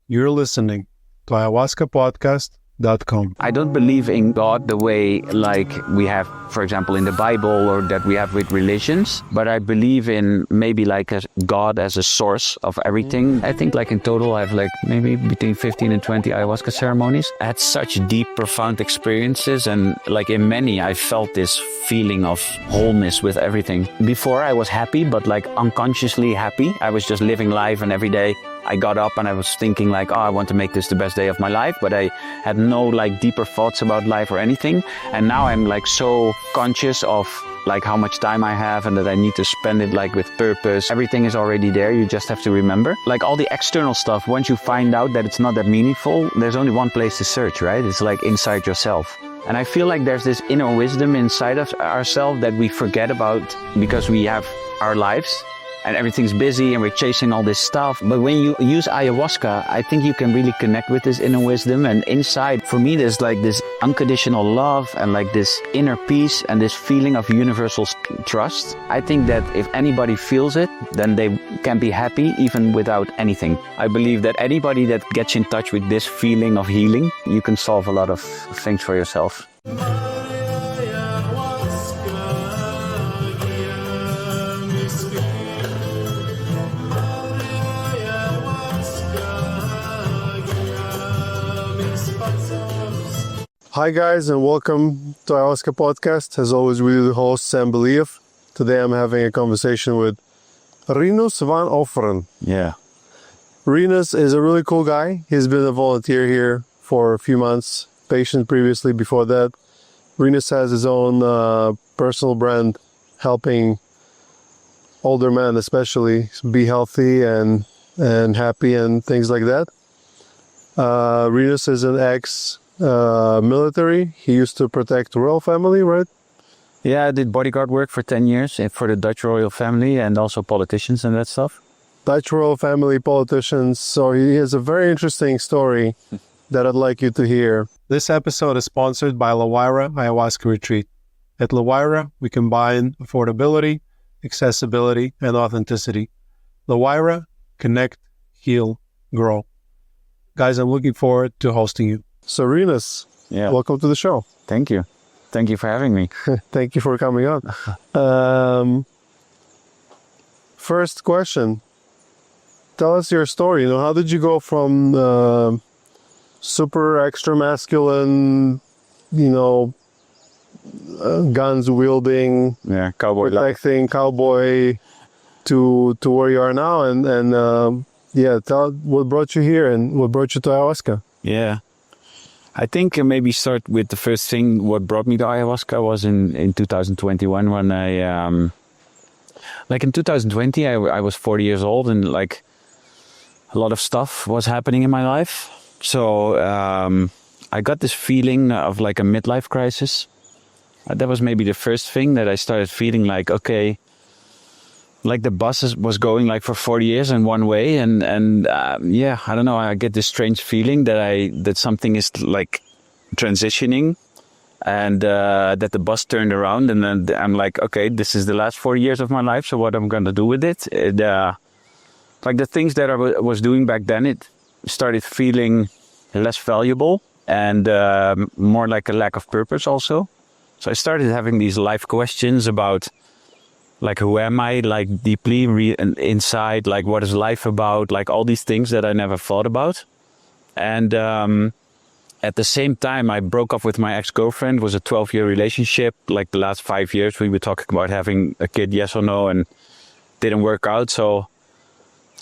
You're listening to ayahuascapodcast.com. I don't believe in God the way like we have, for example, in the Bible or that we have with religions, but I believe in maybe like a God as a source of everything. I think like in total I have like maybe between 15 and 20 ayahuasca ceremonies. I had such deep, profound experiences, and like in many I felt this feeling of wholeness with everything. Before I was happy, but like unconsciously happy. I was just living life, and every day I got up and I was thinking like, oh, I want to make this the best day of my life, but I had no like deeper thoughts about life or anything. And now I'm like so conscious of like how much time I have and that I need to spend it like with purpose. Everything is already there. You just have to remember. Like all the external stuff, once you find out that it's not that meaningful, there's only one place to search, right? It's like inside yourself. And I feel like there's this inner wisdom inside of ourselves that we forget about because we have our lives and everything's busy and we're chasing all this stuff. But when you use ayahuasca, I think you can really connect with this inner wisdom. And inside, for me, there's like this unconditional love and like this inner peace and this feeling of universal trust. I think that if anybody feels it, then they can be happy even without anything. I believe that anybody that gets in touch with this feeling of healing, you can solve a lot of things for yourself. Hi guys, and welcome to Ayahuasca Podcast. As always, we do the host, Sam Believ. Today I'm having a conversation with Rinus Van Offeren. Yeah. Rinus is a really cool guy. He's been a volunteer here for a few months, patient previously before that. Rinus has his own personal brand helping older men especially be healthy and happy and things like that. Rinus is an ex-military. He used to protect the royal family, right? Yeah, I did bodyguard work for 10 years for the Dutch royal family and also politicians and that stuff. Dutch royal family, politicians. So he has a very interesting story that I'd like you to hear. This episode is sponsored by LaWayra Ayahuasca Retreat. At LaWayra, we combine affordability, accessibility, and authenticity. LaWayra, connect, heal, grow. Guys, I'm looking forward to hosting you. So Rinus, welcome to the show. Thank you. Thank you for having me. Thank you for coming on. First question. Tell us your story. How did you go from super extra masculine, guns wielding, cowboy protecting cowboy to where you are now? And tell what brought you here and what brought you to ayahuasca. Yeah. I think maybe start with the first thing. What brought me to ayahuasca was in 2021 when I, in 2020, I was 40 years old and like a lot of stuff was happening in my life. So I got this feeling of like a midlife crisis. That was maybe the first thing that I started feeling like, okay, like the bus was going like for 40 years in one way. And I don't know, I get this strange feeling that something is like transitioning and that the bus turned around. And then I'm like, okay, this is the last 4 years of my life. So what I'm going to do with it? Like the things that I was doing back then, it started feeling less valuable and more like a lack of purpose also. So I started having these life questions about like, who am I, like deeply inside, like what is life about, like all these things that I never thought about. And at the same time, I broke up with my ex-girlfriend. It was a 12-year relationship. Like the last 5 years, we were talking about having a kid, yes or no, and didn't work out. So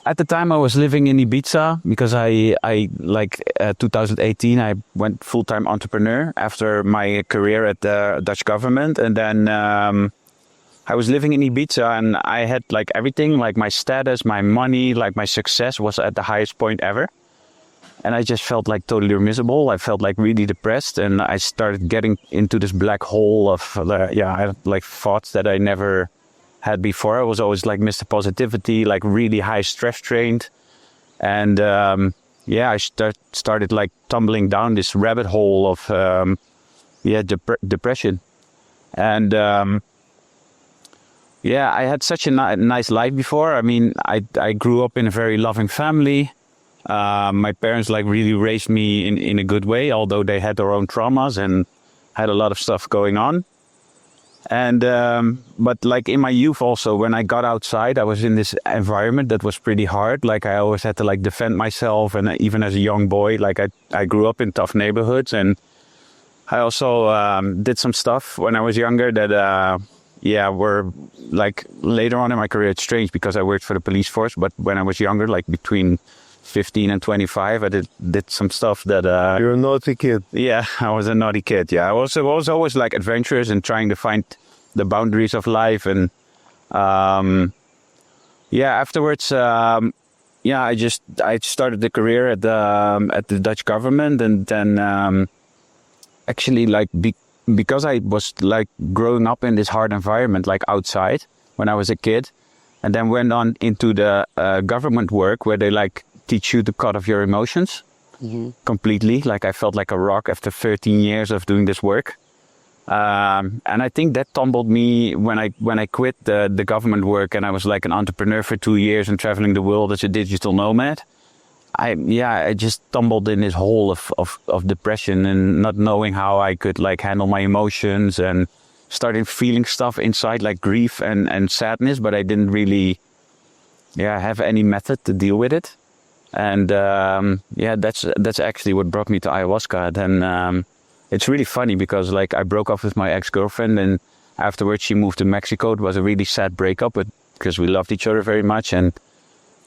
at the time I was living in Ibiza because I 2018, I went full-time entrepreneur after my career at the Dutch government. And then I was living in Ibiza and I had like everything, like my status, my money, like my success was at the highest point ever. And I just felt like totally miserable. I felt like really depressed and I started getting into this black hole of, I had like thoughts that I never had before. I was always like Mr. Positivity, like really high stress trained. And I started like tumbling down this rabbit hole of depression. And I had such a nice life before. I mean, I grew up in a very loving family. My parents like really raised me in a good way, although they had their own traumas and had a lot of stuff going on. And but like in my youth also, when I got outside, I was in this environment that was pretty hard. Like I always had to like defend myself, and even as a young boy, like I grew up in tough neighborhoods, and I also did some stuff when I was younger that were like later on in my career. It's strange because I worked for the police force, but when I was younger, like between 15 and 25, I did some stuff that... You're a naughty kid. Yeah, I was a naughty kid. Yeah, I was always like adventurous and trying to find the boundaries of life. And afterwards, I started the career at the Dutch government, and then actually like because I was like growing up in this hard environment, like outside when I was a kid, and then went on into the government work where they like teach you to cut off your emotions completely. Like I felt like a rock after 13 years of doing this work. And I think that tumbled me when I quit the government work, and I was like an entrepreneur for 2 years and traveling the world as a digital nomad. I just stumbled in this hole of depression and not knowing how I could like handle my emotions, and started feeling stuff inside like grief and sadness, but I didn't really have any method to deal with it. And that's actually what brought me to ayahuasca. Then it's really funny because like I broke up with my ex-girlfriend, and afterwards she moved to Mexico. It was a really sad breakup, but because we loved each other very much, and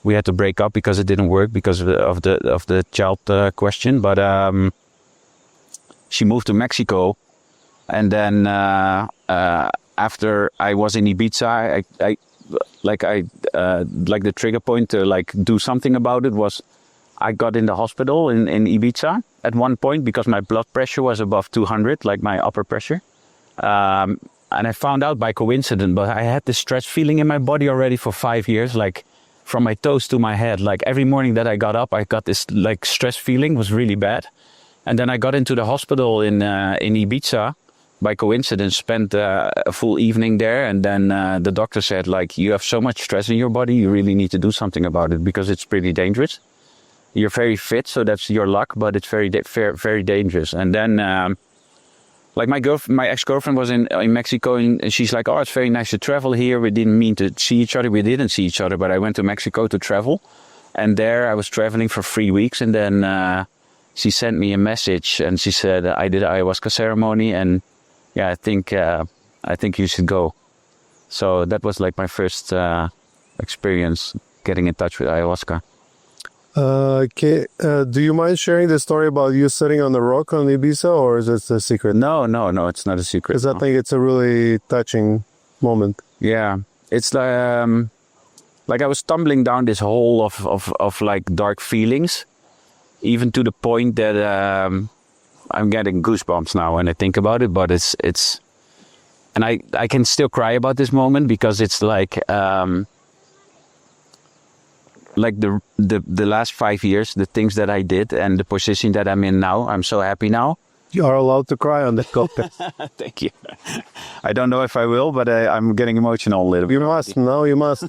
we had to break up because it didn't work because of the child question. But she moved to Mexico, and then after I was in Ibiza, like the trigger point to like do something about it was I got in the hospital in Ibiza at one point because my blood pressure was above 200, like my upper pressure. And I found out by coincidence, but I had this stress feeling in my body already for 5 years, like from my toes to my head. Like every morning that I got up, I got this like stress feeling. It was really bad. And then I got into the hospital in Ibiza by coincidence, spent a full evening there. And then the doctor said, like, you have so much stress in your body, you really need to do something about it because it's pretty dangerous. You're very fit, so that's your luck, but it's very dangerous. And then, like my ex-girlfriend was in Mexico, and she's like, oh, it's very nice to travel here. We didn't mean to see each other. We didn't see each other, but I went to Mexico to travel. And there I was traveling for 3 weeks. And then she sent me a message, and she said, I did an ayahuasca ceremony, and I think you should go. So that was like my first experience getting in touch with ayahuasca. Do you mind sharing the story about you sitting on the rock on Ibiza, or is it a secret? No, it's not a secret. Because I think it's a really touching moment. Yeah, it's like I was stumbling down this hole of like dark feelings, even to the point that I'm getting goosebumps now when I think about it. But it's, and I can still cry about this moment because it's like the last 5 years, the things that I did and the position that I'm in now, I'm so happy now. You are allowed to cry on the podcast. Thank you. I don't know if I will, but I'm getting emotional a little bit. You must. No, you must.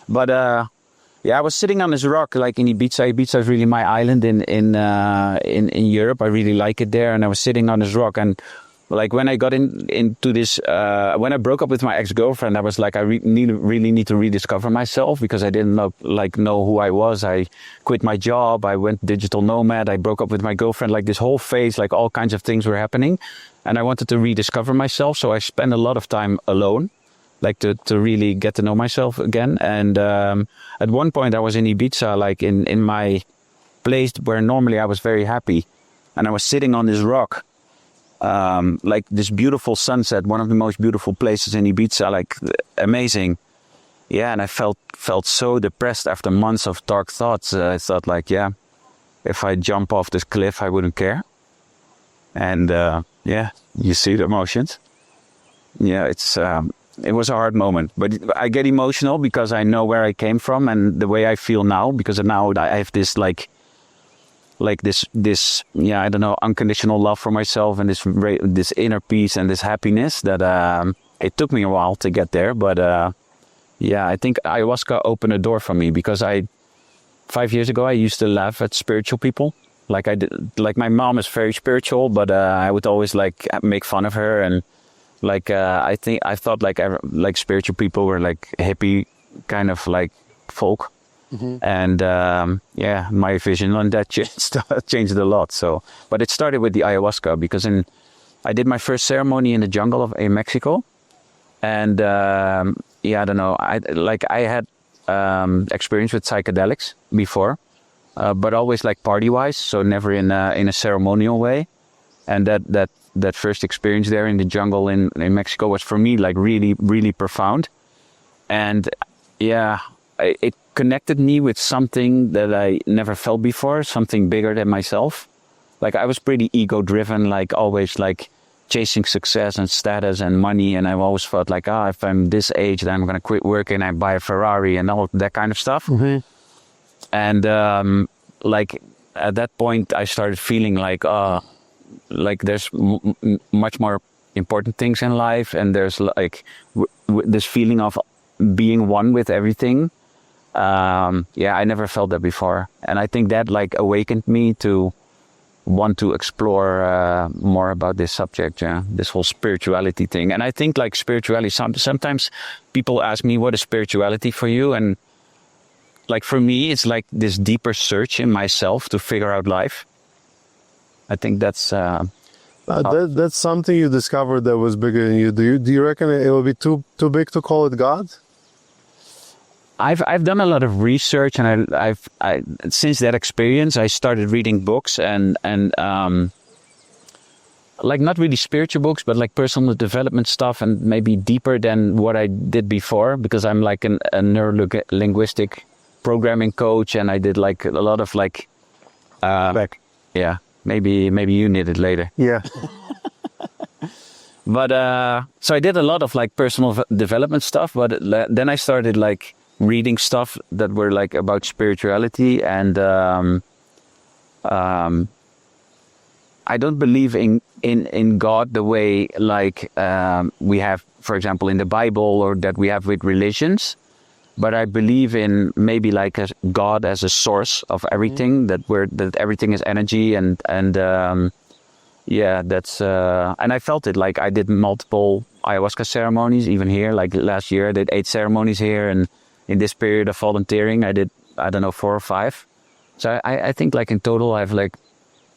But I was sitting on this rock, like in Ibiza. Ibiza is really my island in Europe. I really like it there, and I was sitting on this rock, and like when I got into this, when I broke up with my ex-girlfriend, I was like, I really need to rediscover myself because I didn't know who I was. I quit my job. I went digital nomad. I broke up with my girlfriend. Like this whole phase, like all kinds of things were happening, and I wanted to rediscover myself. So I spent a lot of time alone, like to really get to know myself again. And at one point, I was in Ibiza, like in my place where normally I was very happy, and I was sitting on this rock. Like this beautiful sunset, one of the most beautiful places in Ibiza, like amazing. Yeah, and I felt so depressed after months of dark thoughts. I thought like, if I jump off this cliff, I wouldn't care. And you see the emotions. Yeah, it was a hard moment, but I get emotional because I know where I came from and the way I feel now, because now I have this like this I don't know, unconditional love for myself and this inner peace and this happiness that it took me a while to get there, but I think ayahuasca opened a door for me because 5 years ago, I used to laugh at spiritual people. Like I did, like my mom is very spiritual, but I would always like make fun of her, and like I thought like spiritual people were like hippie kind of like folk. And yeah, my vision on that changed a lot. So, but it started with the ayahuasca, because I did my first ceremony in the jungle in Mexico, and yeah, I don't know. I had experience with psychedelics before, but always like party wise, so never in a ceremonial way. And that first experience there in the jungle in Mexico was for me like really, really profound. And yeah, it connected me with something that I never felt before, something bigger than myself. Like I was pretty ego driven, like always like chasing success and status and money. And I've always felt like, if I'm this age, then I'm going to quit working and buy a Ferrari and all that kind of stuff. And like at that point, I started feeling like there's much more important things in life. And there's like this feeling of being one with everything. Yeah, I never felt that before. And I think that like awakened me to want to explore more about this subject, this whole spirituality thing. And I think like spirituality, sometimes people ask me, what is spirituality for you? And like for me, it's like this deeper search in myself to figure out life. I think that's... that's something you discovered that was bigger than you. Do you reckon it will be too big to call it God? I've done a lot of research, and I since that experience I started reading books and like not really spiritual books, but like personal development stuff, and maybe deeper than what I did before, because I'm like a neuro-linguistic programming coach, and I did like a lot of like back. Yeah, maybe you need it later. Yeah. But so I did a lot of like personal development stuff, but then I started like reading stuff that were like about spirituality, and I don't believe in God the way like we have, for example, in the Bible, or that we have with religions. But I believe in maybe like a God as a source of everything, that everything is energy, and yeah, that's and I felt it. Like I did multiple ayahuasca ceremonies, even here. Like last year, I did 8 ceremonies here, and in this period of volunteering, I did, I don't know, 4 or 5. So I think like in total, I have like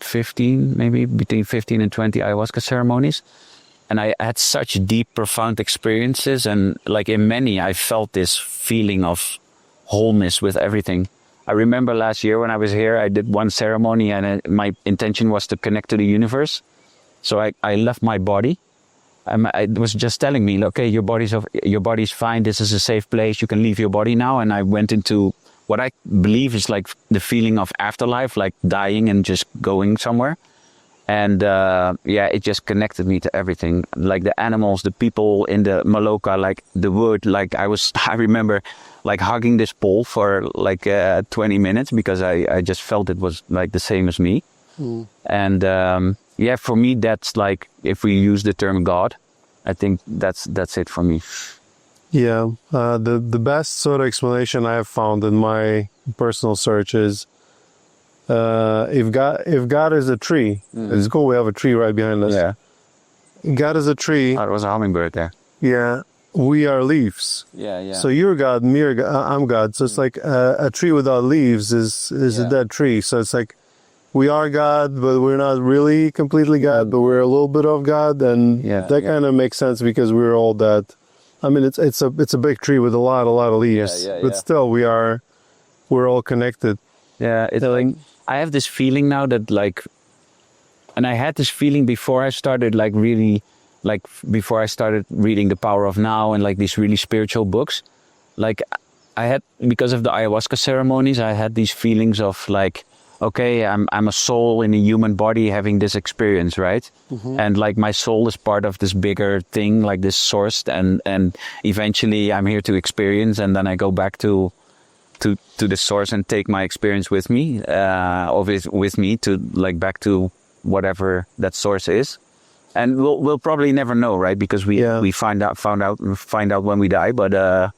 15, maybe between 15 and 20 ayahuasca ceremonies. And I had such deep, profound experiences. And like in many, I felt this feeling of wholeness with everything. I remember last year when I was here, I did one ceremony, and my intention was to connect to the universe. So I left my body. It was just telling me, okay, your body's fine. This is a safe place. You can leave your body now. And I went into what I believe is like the feeling of afterlife, like dying and just going somewhere. And yeah, it just connected me to everything, like the animals, the people in the Maloka, like the wood. Like I remember like hugging this pole for like 20 minutes, because I just felt it was like the same as me. And yeah, for me, that's like, if we use the term God, I think that's it for me. Yeah, the best sort of explanation I have found in my personal search is, if God is a tree, it's cool. We have a tree right behind us. Yeah, God is a tree. there was a hummingbird there. Yeah, we are leaves. Yeah. So you're God, I'm God. So it's like a tree without leaves is a dead tree. So it's like, we are God, but we're not really completely God, but we're a little bit of God, and that kind of makes sense, because we're all that. I mean, it's a big tree with a lot of leaves, but still we're all connected. Yeah, it's like I have this feeling now that like, and I had this feeling before I started like really, like before I started reading The Power of Now and like these really spiritual books, like I had, because of the ayahuasca ceremonies, I had these feelings of like, okay, I'm a soul in a human body having this experience, right? And like my soul is part of this bigger thing, like this source, and eventually I'm here to experience, and then I go back to the source and take my experience with me, or with me to like back to whatever that source is. And we'll probably never know, right? Because we find out when we die, but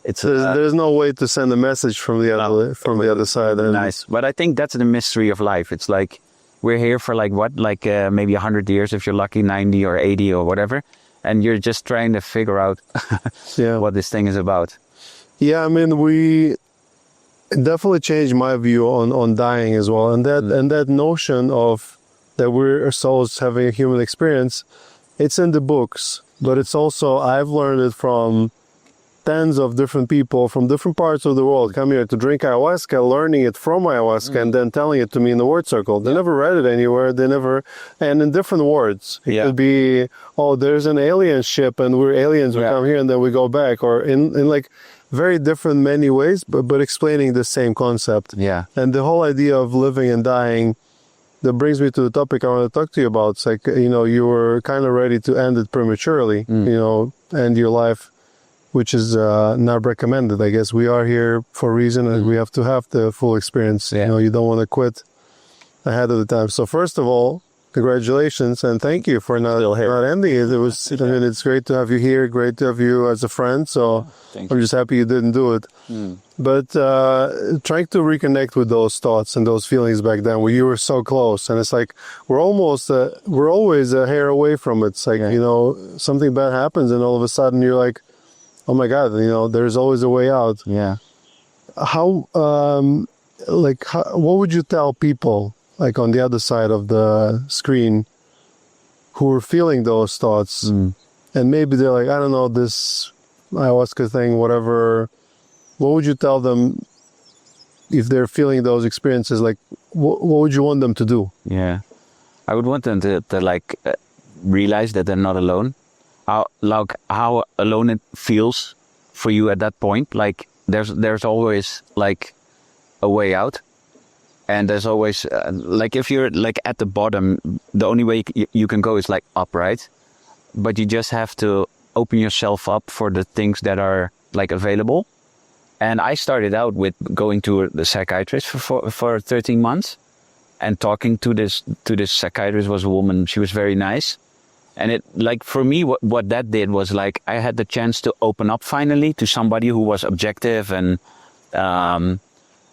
It's there's no way to send a message from the other side. And nice. But I think that's the mystery of life. It's like we're here for like what, like maybe 100 years if you're lucky, 90 or 80 or whatever, and you're just trying to figure out what this thing is about. Yeah, I mean, it definitely changed my view on dying as well, and that notion of that we're souls having a human experience. It's in the books, but it's also, I've learned it from tens of different people from different parts of the world come here to drink ayahuasca, learning it from ayahuasca, and then telling it to me in the word circle. They never read it anywhere. And in different words. It could be, oh, there's an alien ship and we're aliens, we come here and then we go back, or in like very different many ways, but explaining the same concept. Yeah. And the whole idea of living and dying, that brings me to the topic I want to talk to you about. It's like, you were kind of ready to end it prematurely, end your life, which is not recommended. I guess we are here for a reason, and we have to have the full experience. Yeah. You don't want to quit ahead of the time. So first of all, congratulations, and thank you for not ending it. It was, I mean, it's great to have you here, great to have you as a friend. So I'm just happy you didn't do it. But trying to reconnect with those thoughts and those feelings back then, where you were so close, and it's like we're always a hair away from it. It's like something bad happens, and all of a sudden you're like, oh my God, there's always a way out. Yeah. How, what would you tell people, like on the other side of the screen, who are feeling those thoughts, and maybe they're like, I don't know, this ayahuasca thing, whatever. What would you tell them if they're feeling those experiences? Like, what would you want them to do? Yeah. I would want them to realize that they're not alone. How alone it feels for you at that point. Like there's always like a way out, and there's always like if you're like at the bottom, the only way you can go is like up, right? But you just have to open yourself up for the things that are like available. And I started out with going to the psychiatrist for 13 months, and talking to this psychiatrist. Was a woman. She was very nice. And it, like, for me, what that did was, like, I had the chance to open up finally to somebody who was objective. And,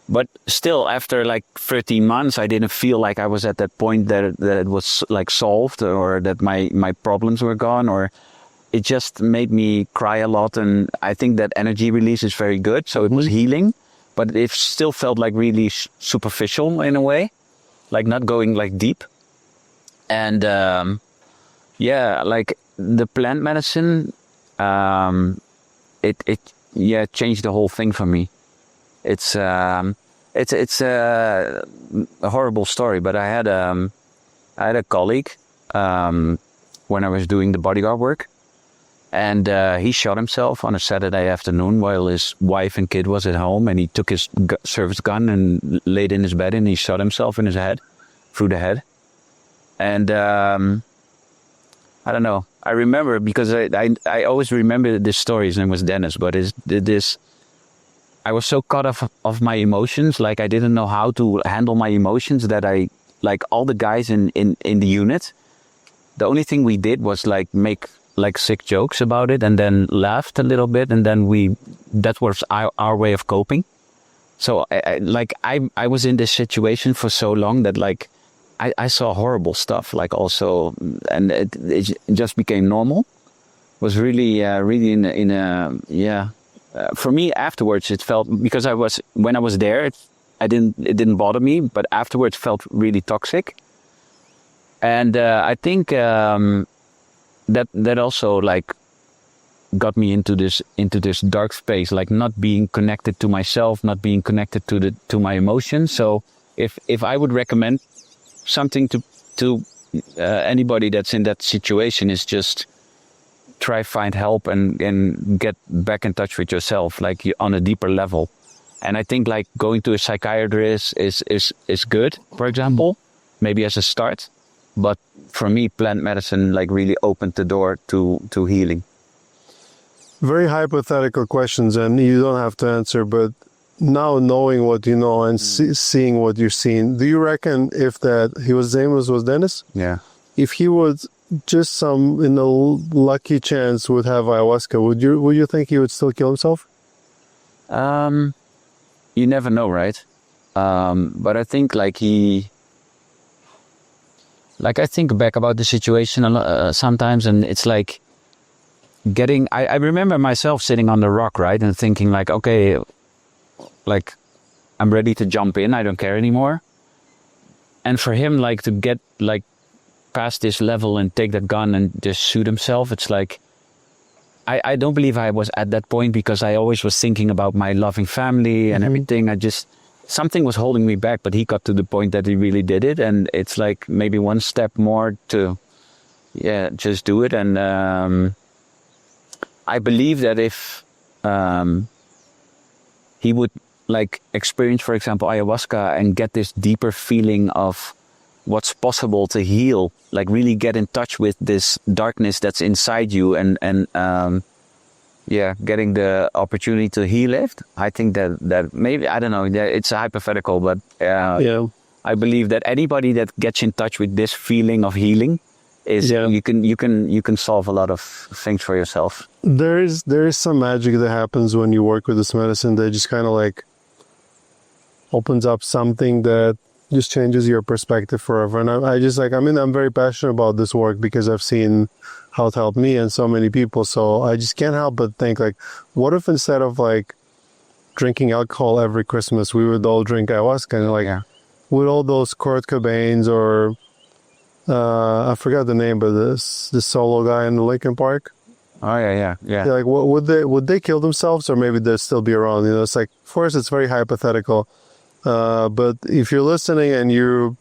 but still, after like 13 months, I didn't feel like I was at that point that it was like solved, or that my problems were gone, or it just made me cry a lot. And I think that energy release is very good. So it was healing, but it still felt like really superficial in a way, like not going like deep. And, yeah, like the plant medicine, it changed the whole thing for me. It's a horrible story, but I had a colleague when I was doing the bodyguard work, and he shot himself on a Saturday afternoon while his wife and kid was at home, and he took his service gun and laid in his bed, and he shot himself in his head, through the head, and. I don't know. I remember because I always remember this stories, and it was Dennis, but I was so caught off of my emotions, like I didn't know how to handle my emotions, that I, like all the guys in the unit, the only thing we did was like make like sick jokes about it, and then laughed a little bit, and then that was our way of coping. So I was in this situation for so long that like I saw horrible stuff, like also, and it just became normal. It was really for me afterwards, it felt, because when I was there, it didn't bother me, but afterwards felt really toxic. And I think that also like got me into this dark space, like not being connected to myself, not being connected to my emotions. So if I would recommend something to anybody that's in that situation, is just try find help and get back in touch with yourself, like on a deeper level. And I think like going to a psychiatrist is good, for example, maybe as a start. But for me, plant medicine like really opened the door to healing. Very hypothetical questions, and you don't have to answer, but now knowing what you know and seeing what you've seen, do you reckon if his name was Dennis? Yeah. If he would just in a lucky chance would have ayahuasca, would you think he would still kill himself? You never know, right? But I think I think back about the situation sometimes, and it's like I remember myself sitting on the rock, right? And thinking like, okay, like I'm ready to jump in. I don't care anymore. And for him, like to get like past this level and take that gun and just shoot himself, it's like, I don't believe I was at that point, because I always was thinking about my loving family and everything. Something was holding me back, but he got to the point that he really did it. And it's like maybe one step more to, just do it. And I believe that if he would like experience, for example, ayahuasca and get this deeper feeling of what's possible to heal, like really get in touch with this darkness that's inside you, and getting the opportunity to heal it. I think that maybe, I don't know, it's a hypothetical, but I believe that anybody that gets in touch with this feeling of healing is you can solve a lot of things for yourself. There is some magic that happens when you work with this medicine that just kind of like opens up something that just changes your perspective forever. And I'm very passionate about this work because I've seen how it helped me and so many people. So I just can't help but think, like, what if instead of like drinking alcohol every Christmas, we would all drink ayahuasca, and with all those Kurt Cobains, or I forgot the name, but this solo guy in the Linkin Park. Oh yeah. Like, would they kill themselves, or maybe they'd still be around? You know, it's like, of course, it's very hypothetical. But if you're listening and you're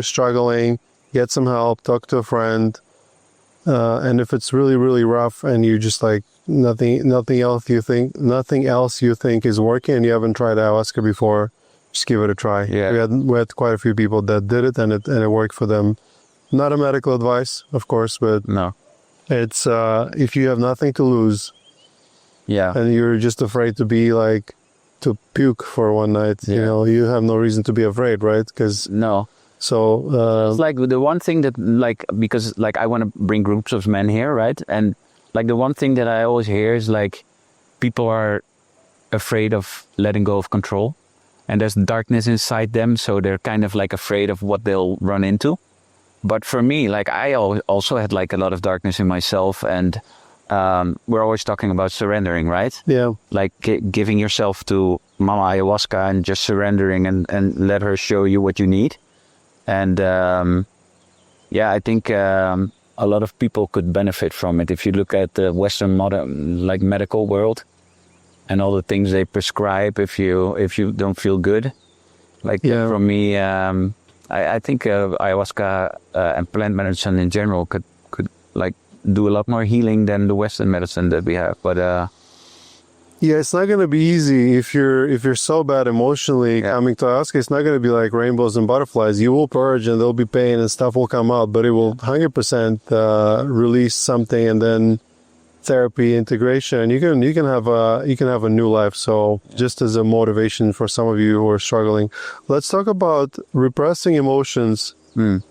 struggling, get some help, talk to a friend. And if it's really, really rough and you just like nothing else you think is working, and you haven't tried ayahuasca before, just give it a try. Yeah. We had quite a few people that did it, and it worked for them. Not a medical advice, of course, but no, it's if you have nothing to lose, and you're just afraid to be like to puke for one night, you have no reason to be afraid, right? Because so it's like the one thing that, like, because like I want to bring groups of men here, right? And like the one thing that I always hear is like people are afraid of letting go of control, and there's darkness inside them, so they're kind of like afraid of what they'll run into. But for me, like I also had like a lot of darkness in myself, and we're always talking about surrendering, right? Yeah. Like giving yourself to Mama Ayahuasca and just surrendering and let her show you what you need. And I think a lot of people could benefit from it. If you look at the Western modern, like, medical world and all the things they prescribe if you don't feel good. Like for me, I think ayahuasca and plant medicine in general could like do a lot more healing than the Western medicine that we have. But it's not going to be easy if you're so bad emotionally. Coming to ayahuasca, it's not going to be like rainbows and butterflies. You will purge and there'll be pain and stuff will come out, but it will 100% release something, and then therapy, integration, and you can have a new life. So just as a motivation for some of you who are struggling, let's talk about repressing emotions and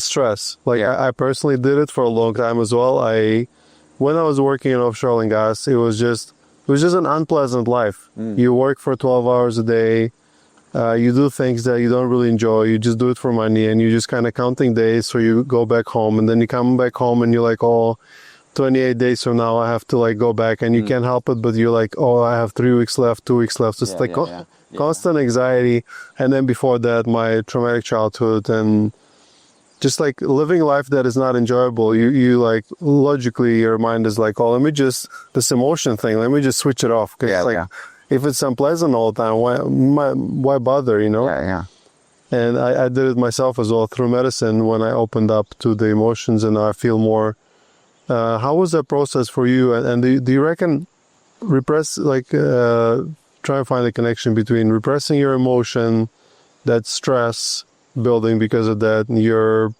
stress. Like I personally did it for a long time as well. When I was working in offshore oil and gas, it was just an unpleasant life. You work for 12 hours a day. You do things that you don't really enjoy. You just do it for money, and you just kind of counting days so you go back home, and then you come back home and you're like, 28 days from now I have to like go back, and you can't help it, but you're like, I have 3 weeks left, 2 weeks left. It's constant anxiety. And then before that, my traumatic childhood, and just like living life that is not enjoyable. You like, logically your mind is like, this emotion thing, let me just switch it off. Cause if it's unpleasant all the time, why bother, And I did it myself as well through medicine when I opened up to the emotions, and I feel more. How was that process for you? And do you reckon try and find a connection between repressing your emotion, that stress building because of that, and your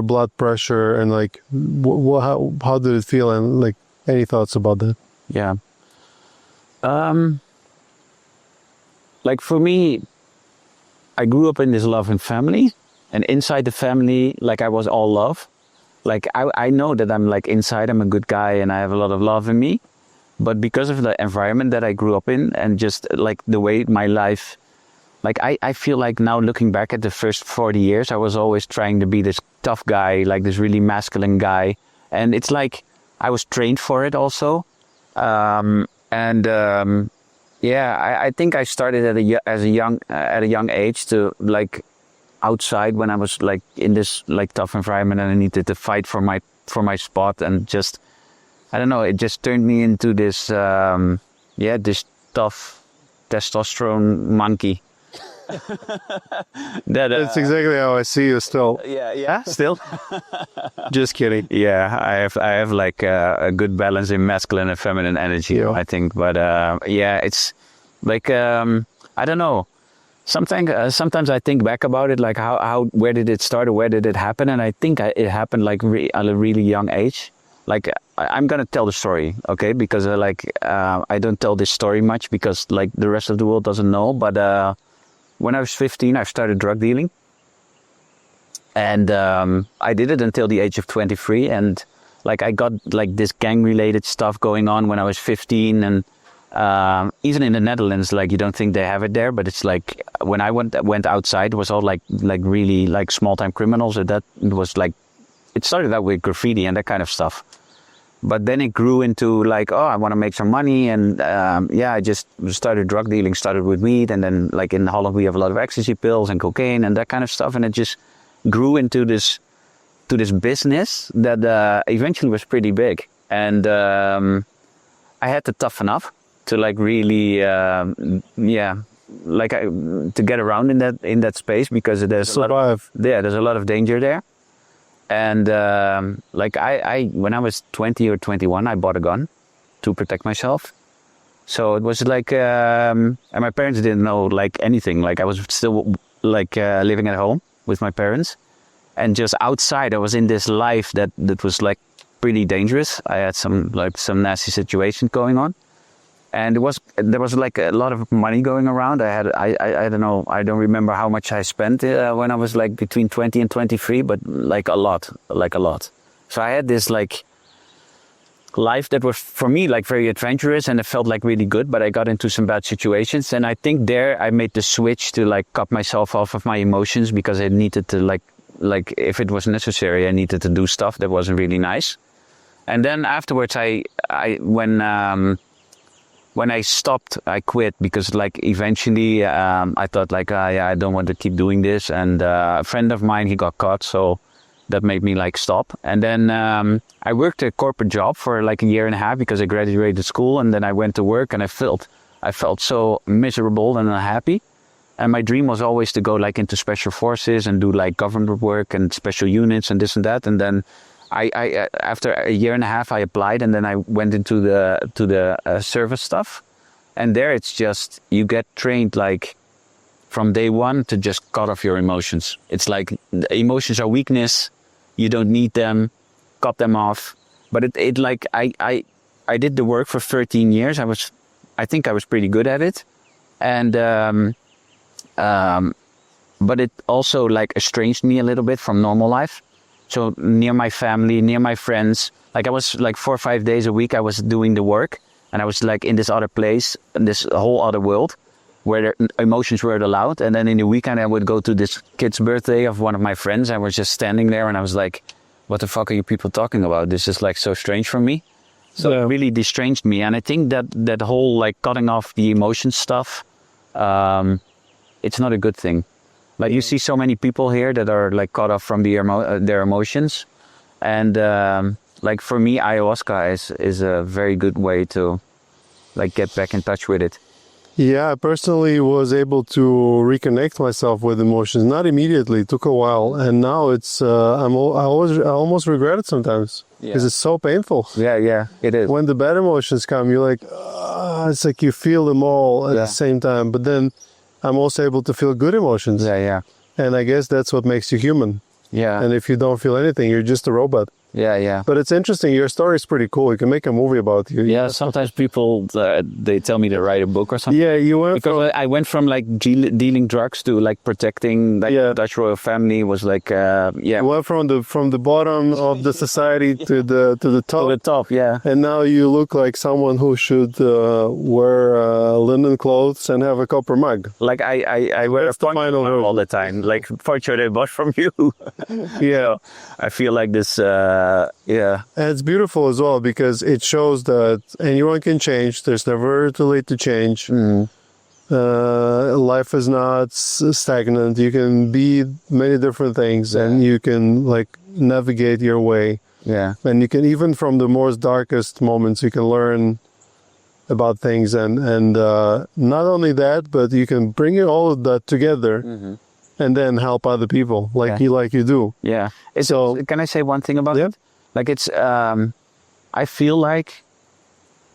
blood pressure, and like how did it feel, and like any thoughts about that? Like for me, I grew up in this loving family, and inside the family, like I was all love. Like I know that I'm like inside I'm a good guy and I have a lot of love in me, But because of the environment that I grew up in and just like the way my life, like I feel like now looking back at the first 40 years, I was always trying to be this tough guy, like this really masculine guy. And it's like I was trained for it also. I think I started at a young age to like outside when I was like in this like tough environment and I needed to fight for my spot, and just I don't know, it just turned me into this this tough testosterone monkey. That's exactly how I see you still. Yeah, still. Just kidding. Yeah, I have like a good balance in masculine and feminine energy, I think. But it's like I don't know. Sometimes I think back about it, like how where did it start or where did it happen? And I think it happened like at a really young age. Like I'm gonna tell the story, okay? Because I don't tell this story much because like the rest of the world doesn't know. But when I was 15, I started drug dealing. And I did it until the age of 23. And like I got like this gang-related stuff going on when I was 15. And even in the Netherlands, like you don't think they have it there, but it's like when I went outside, it was all like really like small-time criminals. And that was like, it started out with graffiti and that kind of stuff. But then it grew into like, oh, I want to make some money. And I just started drug dealing, started with weed. And then like in Holland, we have a lot of ecstasy pills and cocaine and that kind of stuff. And it just grew into this business that eventually was pretty big. And I had to toughen up to like really, to get around in that space because there's there's a lot of danger there. And when I was 20 or 21, I bought a gun to protect myself. So it was like, and my parents didn't know like anything. Like I was still like living at home with my parents, and just outside I was in this life that was like pretty dangerous. I had some nasty situation going on, and there was like a lot of money going around. I don't know, I don't remember how much I spent when I was like between 20 and 23, but like a lot. So I had this like life that was for me like very adventurous and it felt like really good, but I got into some bad situations. And I think there I made the switch to like cut myself off of my emotions because I needed to like if it was necessary, I needed to do stuff that wasn't really nice. And then afterwards when I stopped, I quit because like eventually I thought like, I don't want to keep doing this. And a friend of mine, he got caught. So that made me like stop. And then I worked a corporate job for like a year and a half because I graduated school. And then I went to work and I felt so miserable and unhappy. And my dream was always to go like into special forces and do like government work and special units and this and that. And then I after a year and a half, I applied and then I went into the service stuff. And there it's just, you get trained like from day one to just cut off your emotions. It's like the emotions are weakness. You don't need them, cut them off. But it like, I did the work for 13 years. I think I was pretty good at it. And, but it also like estranged me a little bit from normal life. So near my family, near my friends, like I was like 4 or 5 days a week, I was doing the work and I was like in this other place, in this whole other world where emotions weren't allowed. And then in the weekend, I would go to this kid's birthday of one of my friends. I was just standing there and I was like, what the fuck are you people talking about? This is like so strange for me. So it really estranged me. And I think that whole like cutting off the emotion stuff, it's not a good thing. Like you see so many people here that are like cut off from their emotions. And like for me, ayahuasca is a very good way to like get back in touch with it. Yeah, I personally was able to reconnect myself with emotions. Not immediately, it took a while. And now it's, I almost regret it sometimes because it's so painful. Yeah, it is. When the bad emotions come, you're like, it's like you feel them all at the same time. But then I'm also able to feel good emotions. Yeah. And I guess that's what makes you human. Yeah. And if you don't feel anything, you're just a robot. Yeah. But it's interesting. Your story is pretty cool. You can make a movie about you. Yeah, sometimes people they tell me to write a book or something. Yeah, you went because I went from like dealing drugs to like protecting like the Dutch royal family was like You went from the bottom of the society to the top. to the top, yeah. And now you look like someone who should wear linen clothes and have a copper mug. Like I wear That's the final mug all the time. Like Poncho de bought from you. Yeah. I feel like this. Yeah. And it's beautiful as well because it shows that anyone can change. There's never too late to change. Life is not stagnant. You can be many different things, and you can like navigate your way. Yeah. And you can, even from the most darkest moments, you can learn about things, and not only that, but you can bring all of that together. And then help other people like you do. Yeah. So can I say one thing about it? Like it's, I feel like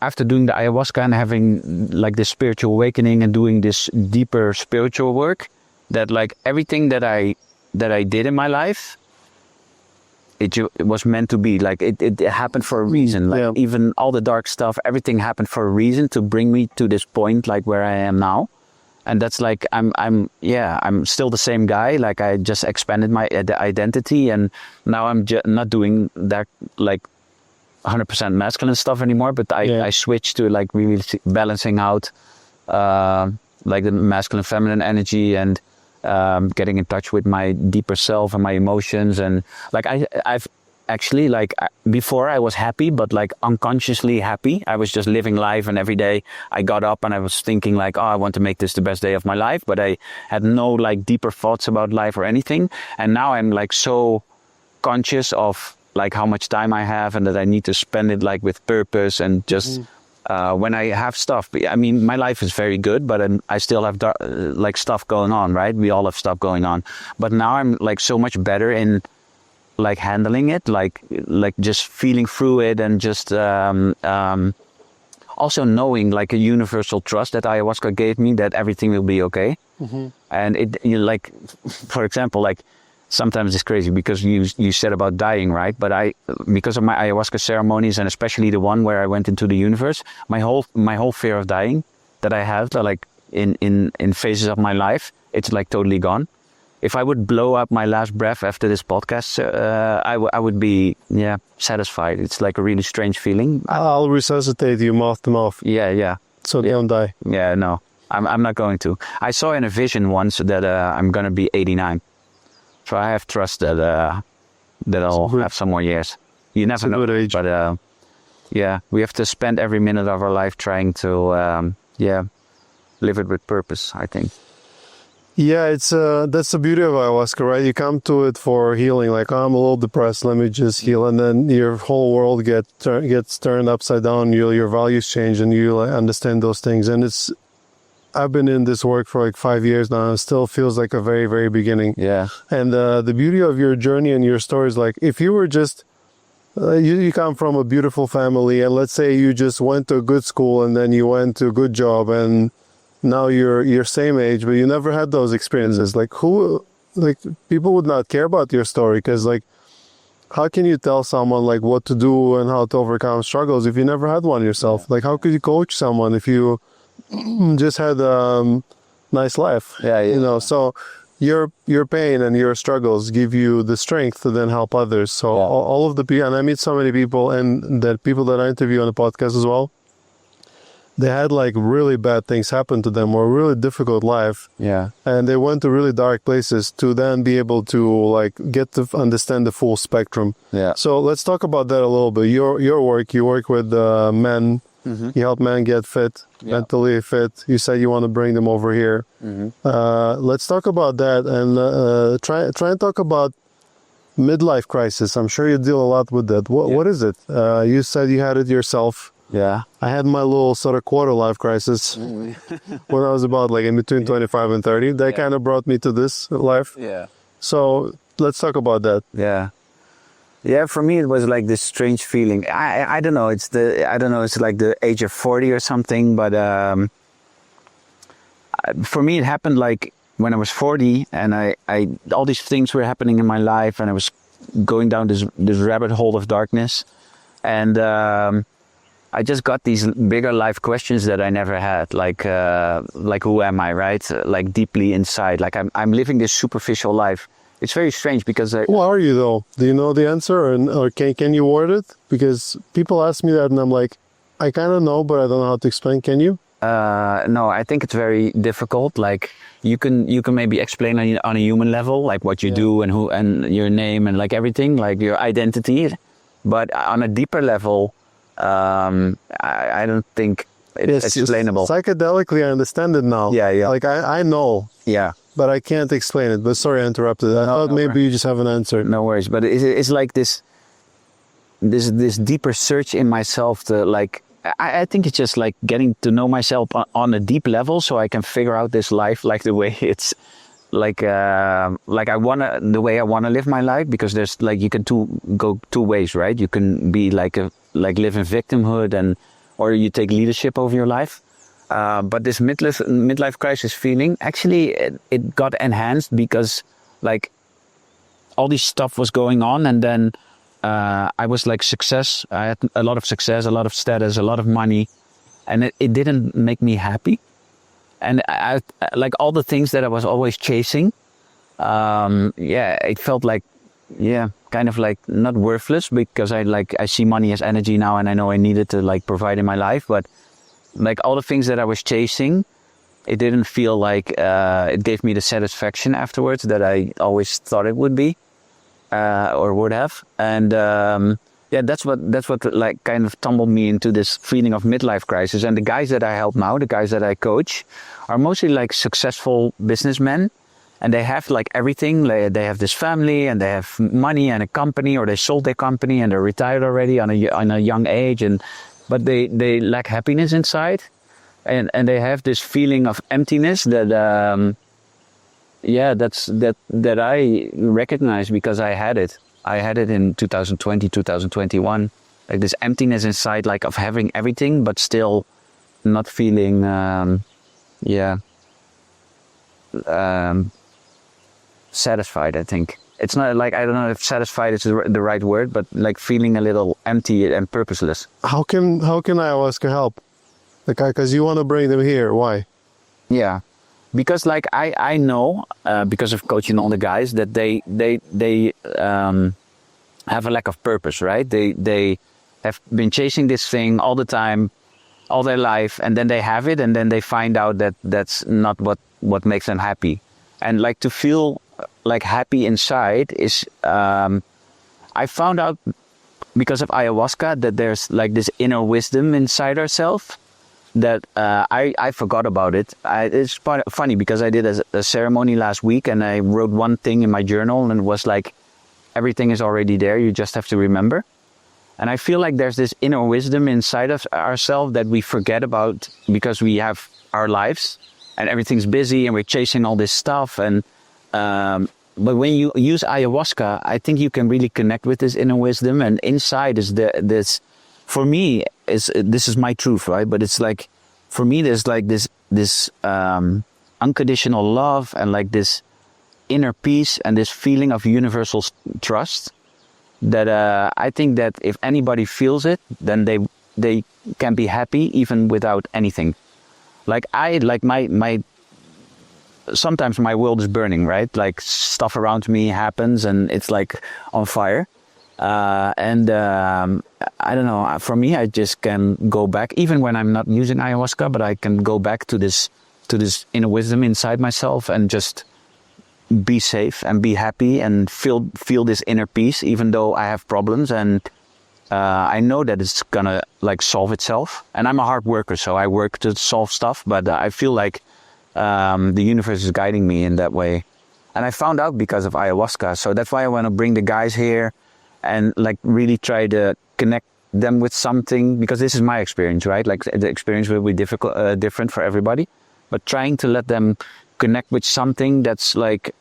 after doing the ayahuasca and having like this spiritual awakening and doing this deeper spiritual work, that like everything that I did in my life, it was meant to be. Like it happened for a reason. Like even all the dark stuff, everything happened for a reason to bring me to this point, like where I am now. And that's like, I'm still the same guy. Like I just expanded my identity, and now I'm not doing that like 100% masculine stuff anymore. But I switched to like really balancing out like the masculine, feminine energy, and getting in touch with my deeper self and my emotions. And like I've actually, like before I was happy, but like unconsciously happy. I was just living life, and every day I got up and I was thinking like, oh, I want to make this the best day of my life. But I had no like deeper thoughts about life or anything. And now I'm like so conscious of like how much time I have, and that I need to spend it like with purpose, and just when I have stuff. I mean, my life is very good, but I still have like stuff going on, right? We all have stuff going on. But now I'm like so much better in like handling it, like just feeling through it, and just also knowing like a universal trust that ayahuasca gave me, that everything will be okay. And like, for example, like sometimes it's crazy because you said about dying, right? But because of my ayahuasca ceremonies, and especially the one where I went into the universe, my whole fear of dying that I have, like in phases of my life, it's like totally gone. If I would blow up my last breath after this podcast, I would be satisfied. It's like a really strange feeling. I'll resuscitate you mouth to mouth. Yeah. So don't die. Yeah, no, I'm not going to. I saw in a vision once that I'm gonna be 89. So I have trust that I'll have some more years. You never know. Good age. But we have to spend every minute of our life trying to live it with purpose, I think. Yeah, it's that's the beauty of ayahuasca, right? You come to it for healing. Like, oh, I'm a little depressed, let me just heal, and then your whole world gets turned upside down. Your values change, and you like, understand those things. And I've been in this work for like 5 years now, and it still feels like a very, very beginning. Yeah. And the beauty of your journey and your story is like, if you were just you come from a beautiful family, and let's say you just went to a good school, and then you went to a good job, and now you're same age, but you never had those experiences. Like people would not care about your story, because like, how can you tell someone like what to do and how to overcome struggles if you never had one yourself? Like, how could you coach someone if you just had a nice life? Yeah. So your pain and your struggles give you the strength to then help others. So all of the people, and I meet so many people, and that people that I interview on the podcast as well, they had like really bad things happen to them, or a really difficult life. Yeah. And they went to really dark places to then be able to like get to understand the full spectrum. Yeah. So let's talk about that a little bit. Your work, you work with men. You help men get fit, mentally fit. You said you want to bring them over here. Let's talk about that, and try and talk about midlife crisis. I'm sure you deal a lot with that. What is it? You said you had it yourself. Yeah. I had my little sort of quarter life crisis when I was about like in between 25 and 30. That kind of brought me to this life. Yeah. So let's talk about that. Yeah. Yeah, for me it was like this strange feeling. I don't know. It's like the age of 40 or something. But for me it happened like when I was 40, and I all these things were happening in my life, and I was going down this rabbit hole of darkness, and I just got these bigger life questions that I never had, like who am I, right? Like deeply inside, like I'm living this superficial life. It's very strange because Who are you though? Do you know the answer, or can you word it? Because people ask me that, and I'm like, I kind of know, but I don't know how to explain. Can you? No, I think it's very difficult. Like you can maybe explain on a human level, like what you do and who and your name and like everything, like your identity. But on a deeper level, I don't think it's explainable. Psychedelically, I understand it now. Yeah. Like I know. Yeah. But I can't explain it. But sorry, I interrupted. I thought maybe you just have an answer. No worries. But it's like this deeper search in myself to like. I think it's just like getting to know myself on a deep level, so I can figure out this life like the way it's like the way I wanna live my life. Because there's like you can go two ways, right? You can be like live in victimhood or you take leadership over your life. But this midlife crisis feeling, actually, it got enhanced because, like, all this stuff was going on, and then I was like success. I had a lot of success, a lot of status, a lot of money, and it didn't make me happy. And I like all the things that I was always chasing. It felt like, kind of like not worthless, because I see money as energy now, and I know I need it to like provide in my life, but. Like all the things that I was chasing, it didn't feel like it gave me the satisfaction afterwards that I always thought it would be or would have. And that's what like kind of tumbled me into this feeling of midlife crisis. And the guys that I help now, the guys that I coach, are mostly like successful businessmen, and they have like everything. They have this family, and they have money and a company, or they sold their company and they're retired already on a young age, but they lack happiness inside, and they have this feeling of emptiness that that I recognize because I had it. I had it in 2020, 2021, like this emptiness inside, like of having everything but still not feeling satisfied. I think it's not like, I don't know if satisfied is the right word, but like feeling a little empty and purposeless. How can ayahuasca help? Like, because you want to bring them here. Why? Yeah, because like I know because of coaching all the guys that they have a lack of purpose, right? They have been chasing this thing all the time, all their life, and then they have it, and then they find out that that's not what makes them happy. And like to feel like happy inside is I found out because of ayahuasca that there's like this inner wisdom inside ourselves that I forgot about it. It's funny because I did a ceremony last week, and I wrote one thing in my journal, and it was like, everything is already there, you just have to remember. And I feel like there's this inner wisdom inside of ourselves that we forget about because we have our lives and everything's busy and we're chasing all this stuff. And but when you use ayahuasca, I think you can really connect with this inner wisdom. And inside is this, for me, this is my truth, right? But it's like, for me, there's like this unconditional love and like this inner peace and this feeling of universal trust that I think that if anybody feels it, then they can be happy even without anything. Like my sometimes my world is burning, right? Like stuff around me happens and it's like on fire. I don't know, for me, I just can go back, even when I'm not using ayahuasca, but I can go back to this inner wisdom inside myself and just be safe and be happy and feel this inner peace, even though I have problems. And I know that it's gonna like solve itself. And I'm a hard worker, so I work to solve stuff, but I feel like the universe is guiding me in that way. And I found out because of ayahuasca. So that's why I want to bring the guys here and like really try to connect them with something, because this is my experience, right? Like the experience will be different for everybody, but trying to let them connect with something that's like,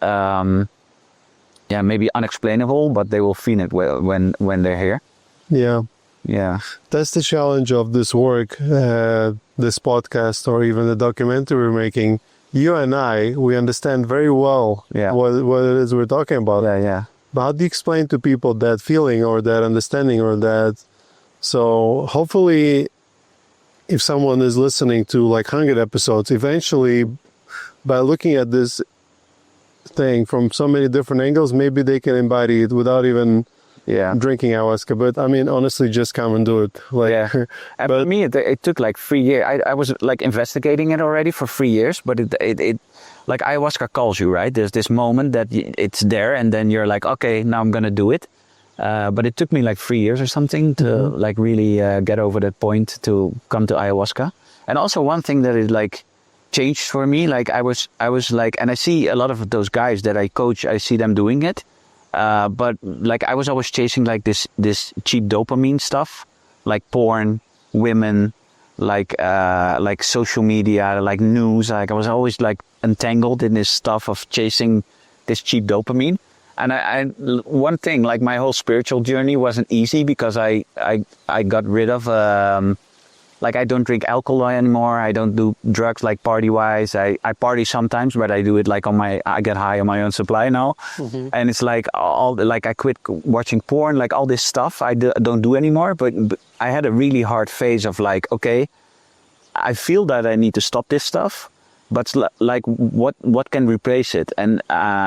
maybe unexplainable, but they will feel it when they're here. Yeah. Yeah. That's the challenge of this work, this podcast, or even the documentary we're making. You and I, we understand very well what it is we're talking about. Yeah. But how do you explain to people that feeling or that understanding or that? So hopefully, if someone is listening to like 100 episodes, eventually, by looking at this thing from so many different angles, maybe they can embody it without even drinking ayahuasca. But I mean, honestly, just come and do it. Like, and for me, it took like 3 years. I was like investigating it already for 3 years, but it like ayahuasca calls you, right? There's this moment that it's there, and then you're like, okay, now I'm gonna do it. But it took me like 3 years or something to like really get over that point to come to ayahuasca. And also one thing that is like changed for me, like I was like, and I see a lot of those guys that I coach, I see them doing it. But like I was always chasing like this cheap dopamine stuff, like porn, women, like social media, like news. Like I was always like entangled in this stuff of chasing this cheap dopamine. And I one thing, like my whole spiritual journey wasn't easy because I got rid of like I don't drink alcohol anymore. I don't do drugs like party wise. I party sometimes, but I do it like I get high on my own supply now. And it's like like I quit watching porn, like all this stuff I don't do anymore. But I had a really hard phase of like, okay, I feel that I need to stop this stuff, but like what can replace it? And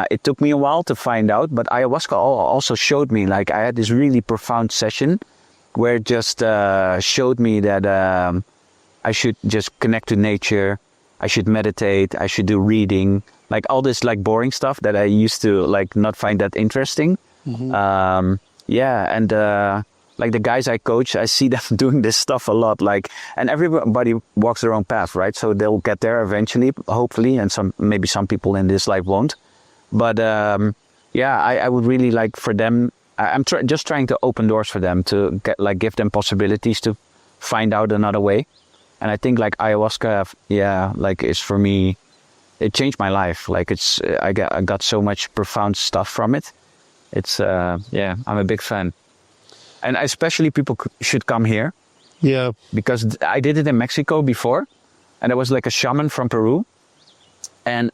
it took me a while to find out, but ayahuasca also showed me, like I had this really profound session where it just showed me that I should just connect to nature, I should meditate, I should do reading, like all this like boring stuff that I used to like not find that interesting. And like the guys I coach, I see them doing this stuff a lot, like, and everybody walks their own path, right? So they'll get there eventually, hopefully, and maybe some people in this life won't. But I would really like for them, I'm just trying to open doors for them to give them possibilities to find out another way. And I think like ayahuasca, like is for me, it changed my life. Like I got so much profound stuff from it. It's I'm a big fan. And especially people should come here. Yeah. Because I did it in Mexico before, and there was like a shaman from Peru, and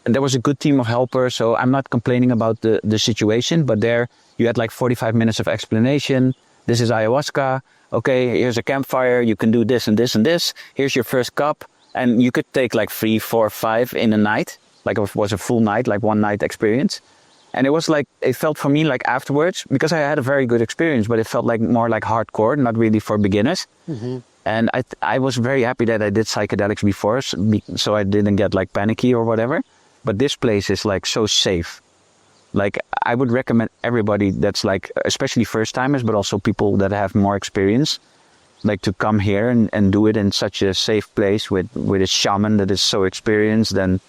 there was a good team of helpers. So I'm not complaining about the situation, but there you had like 45 minutes of explanation. This is ayahuasca. Okay, here's a campfire. You can do this and this and this. Here's your first cup. And you could take like 3, 4, 5 in a night. Like it was a full night, like one night experience. And it was like, it felt for me like afterwards, because I had a very good experience, but it felt like more like hardcore, not really for beginners. And I was very happy that I did psychedelics before, so I didn't get like panicky or whatever. But this place is like so safe. Like I would recommend everybody that's like, especially first timers, but also people that have more experience, like to come here and do it in such a safe place with a shaman that is so experienced and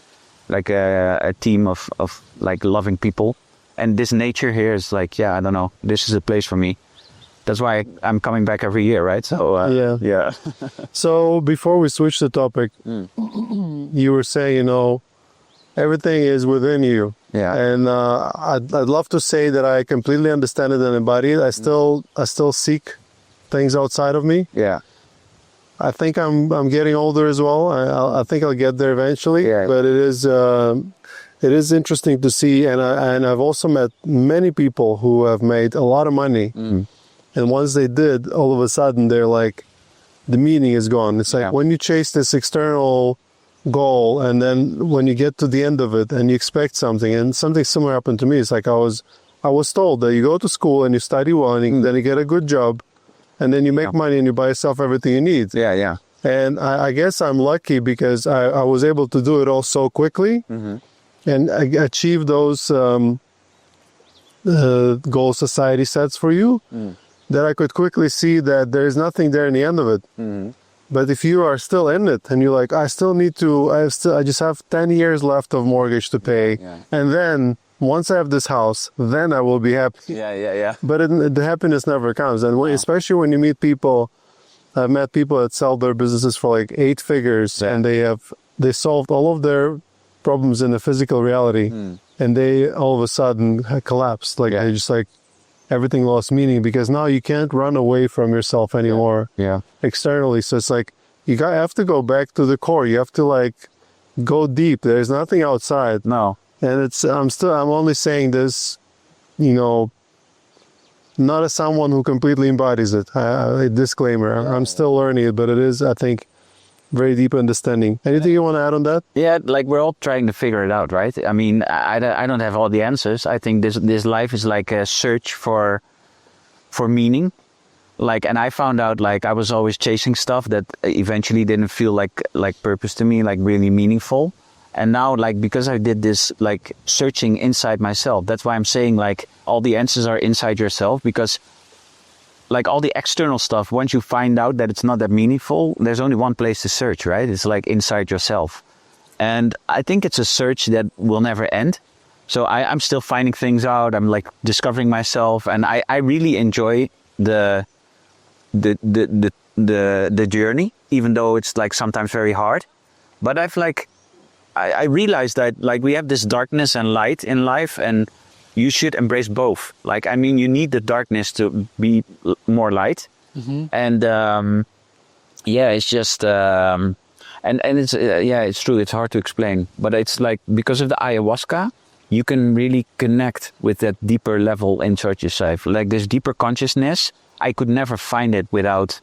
like a team of like loving people. And this nature here is like, I don't know, this is a place for me. That's why I'm coming back every year, right? So yeah. So before we switch the topic, you were saying, everything is within you. Yeah. And I'd love to say that I completely understand it and embody it. I still seek things outside of me. Yeah. I think I'm getting older as well. I think I'll get there eventually. Yeah. But it is interesting to see, and I've also met many people who have made a lot of money, and once they did, all of a sudden they're like, the meaning is gone. It's like when you chase this external goal, and then when you get to the end of it and you expect something, and something similar happened to me. It's like I was told that you go to school and you study well, and then you get a good job, and then you make money and you buy yourself everything you need. Yeah. And I guess I'm lucky because I was able to do it all so quickly and achieve those goals society sets for you, that I could quickly see that there's nothing there in the end of it. But if you are still in it and you're like, I just have 10 years left of mortgage to pay. And then once I have this house, then I will be happy. Yeah. But the happiness never comes. And especially when you meet people, I've met people that sell their businesses for like 8 figures and they solved all of their problems in the physical reality. And they all of a sudden collapsed. Like they just like, everything lost meaning because now you can't run away from yourself anymore externally. So it's like, you have to go back to the core. You have to like go deep. There's nothing outside. No. And I'm only saying this not as someone who completely embodies it. Disclaimer, I'm still learning it, but it is, I think, very deep understanding. Anything you want to add on that? Yeah, like we're all trying to figure it out, right? I mean, I don't have all the answers. I think this life is like a search for meaning. Like, and I found out, like, I was always chasing stuff that eventually didn't feel like purpose to me, like really meaningful. And now, like, because I did this, like, searching inside myself, that's why I'm saying, like, all the answers are inside yourself, because, like, all the external stuff, once you find out that it's not that meaningful, there's only one place to search, right? It's like inside yourself. And I think it's a search that will never end. So I'm still finding things out. I'm, like, discovering myself, and I really enjoy the journey, even though it's, like, sometimes very hard. But I realized that, like, we have this darkness and light in life, and you should embrace both. Like, I mean, you need the darkness to be more light. And it's just and it's it's true. It's hard to explain, but it's like, because of the ayahuasca, you can really connect with that deeper level inside yourself. Like, this deeper consciousness, I could never find it without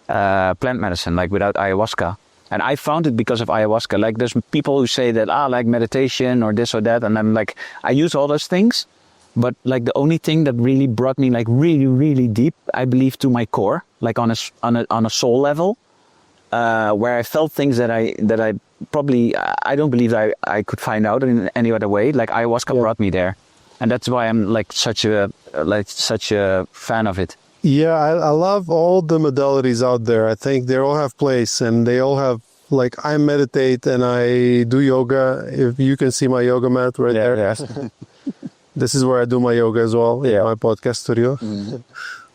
plant medicine, like without ayahuasca. And I found it because of ayahuasca. Like, there's people who say that, like meditation or this or that. And I'm like, I use all those things. But, like, the only thing that really brought me, like, really, really deep, I believe, to my core, like on a soul level, where I felt things that I probably, I don't believe I could find out in any other way. Like, ayahuasca brought me there. And that's why I'm, like, such a fan of it. Yeah, I love all the modalities out there. I think they all have place, and they all have, like, I meditate and I do yoga. If you can see my yoga mat right there. Yes. This is where I do my yoga as well, my podcast studio.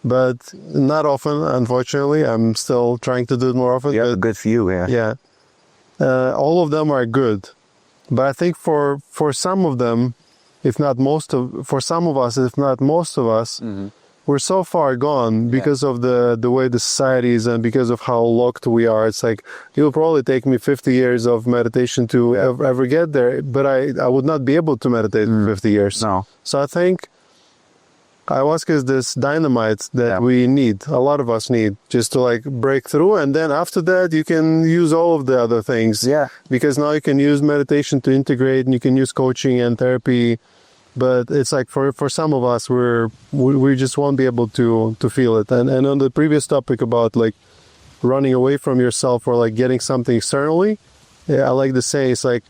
But not often, unfortunately. I'm still trying to do it more often. You have a good view, Yeah. All of them are good. But I think for some of them, for some of us, if not most of us, we're so far gone because of the way the society is, and because of how locked we are. It's like, it will probably take me 50 years of meditation to ever get there, but I would not be able to meditate for 50 years. No. So I think ayahuasca is this dynamite that we need, a lot of us need, just to, like, break through. And then after that, you can use all of the other things. Yeah. Because now you can use meditation to integrate, and you can use coaching and therapy. But it's like, for some of us, we just won't be able to feel it. And on the previous topic about, like, running away from yourself or, like, getting something externally, I like to say, it's like,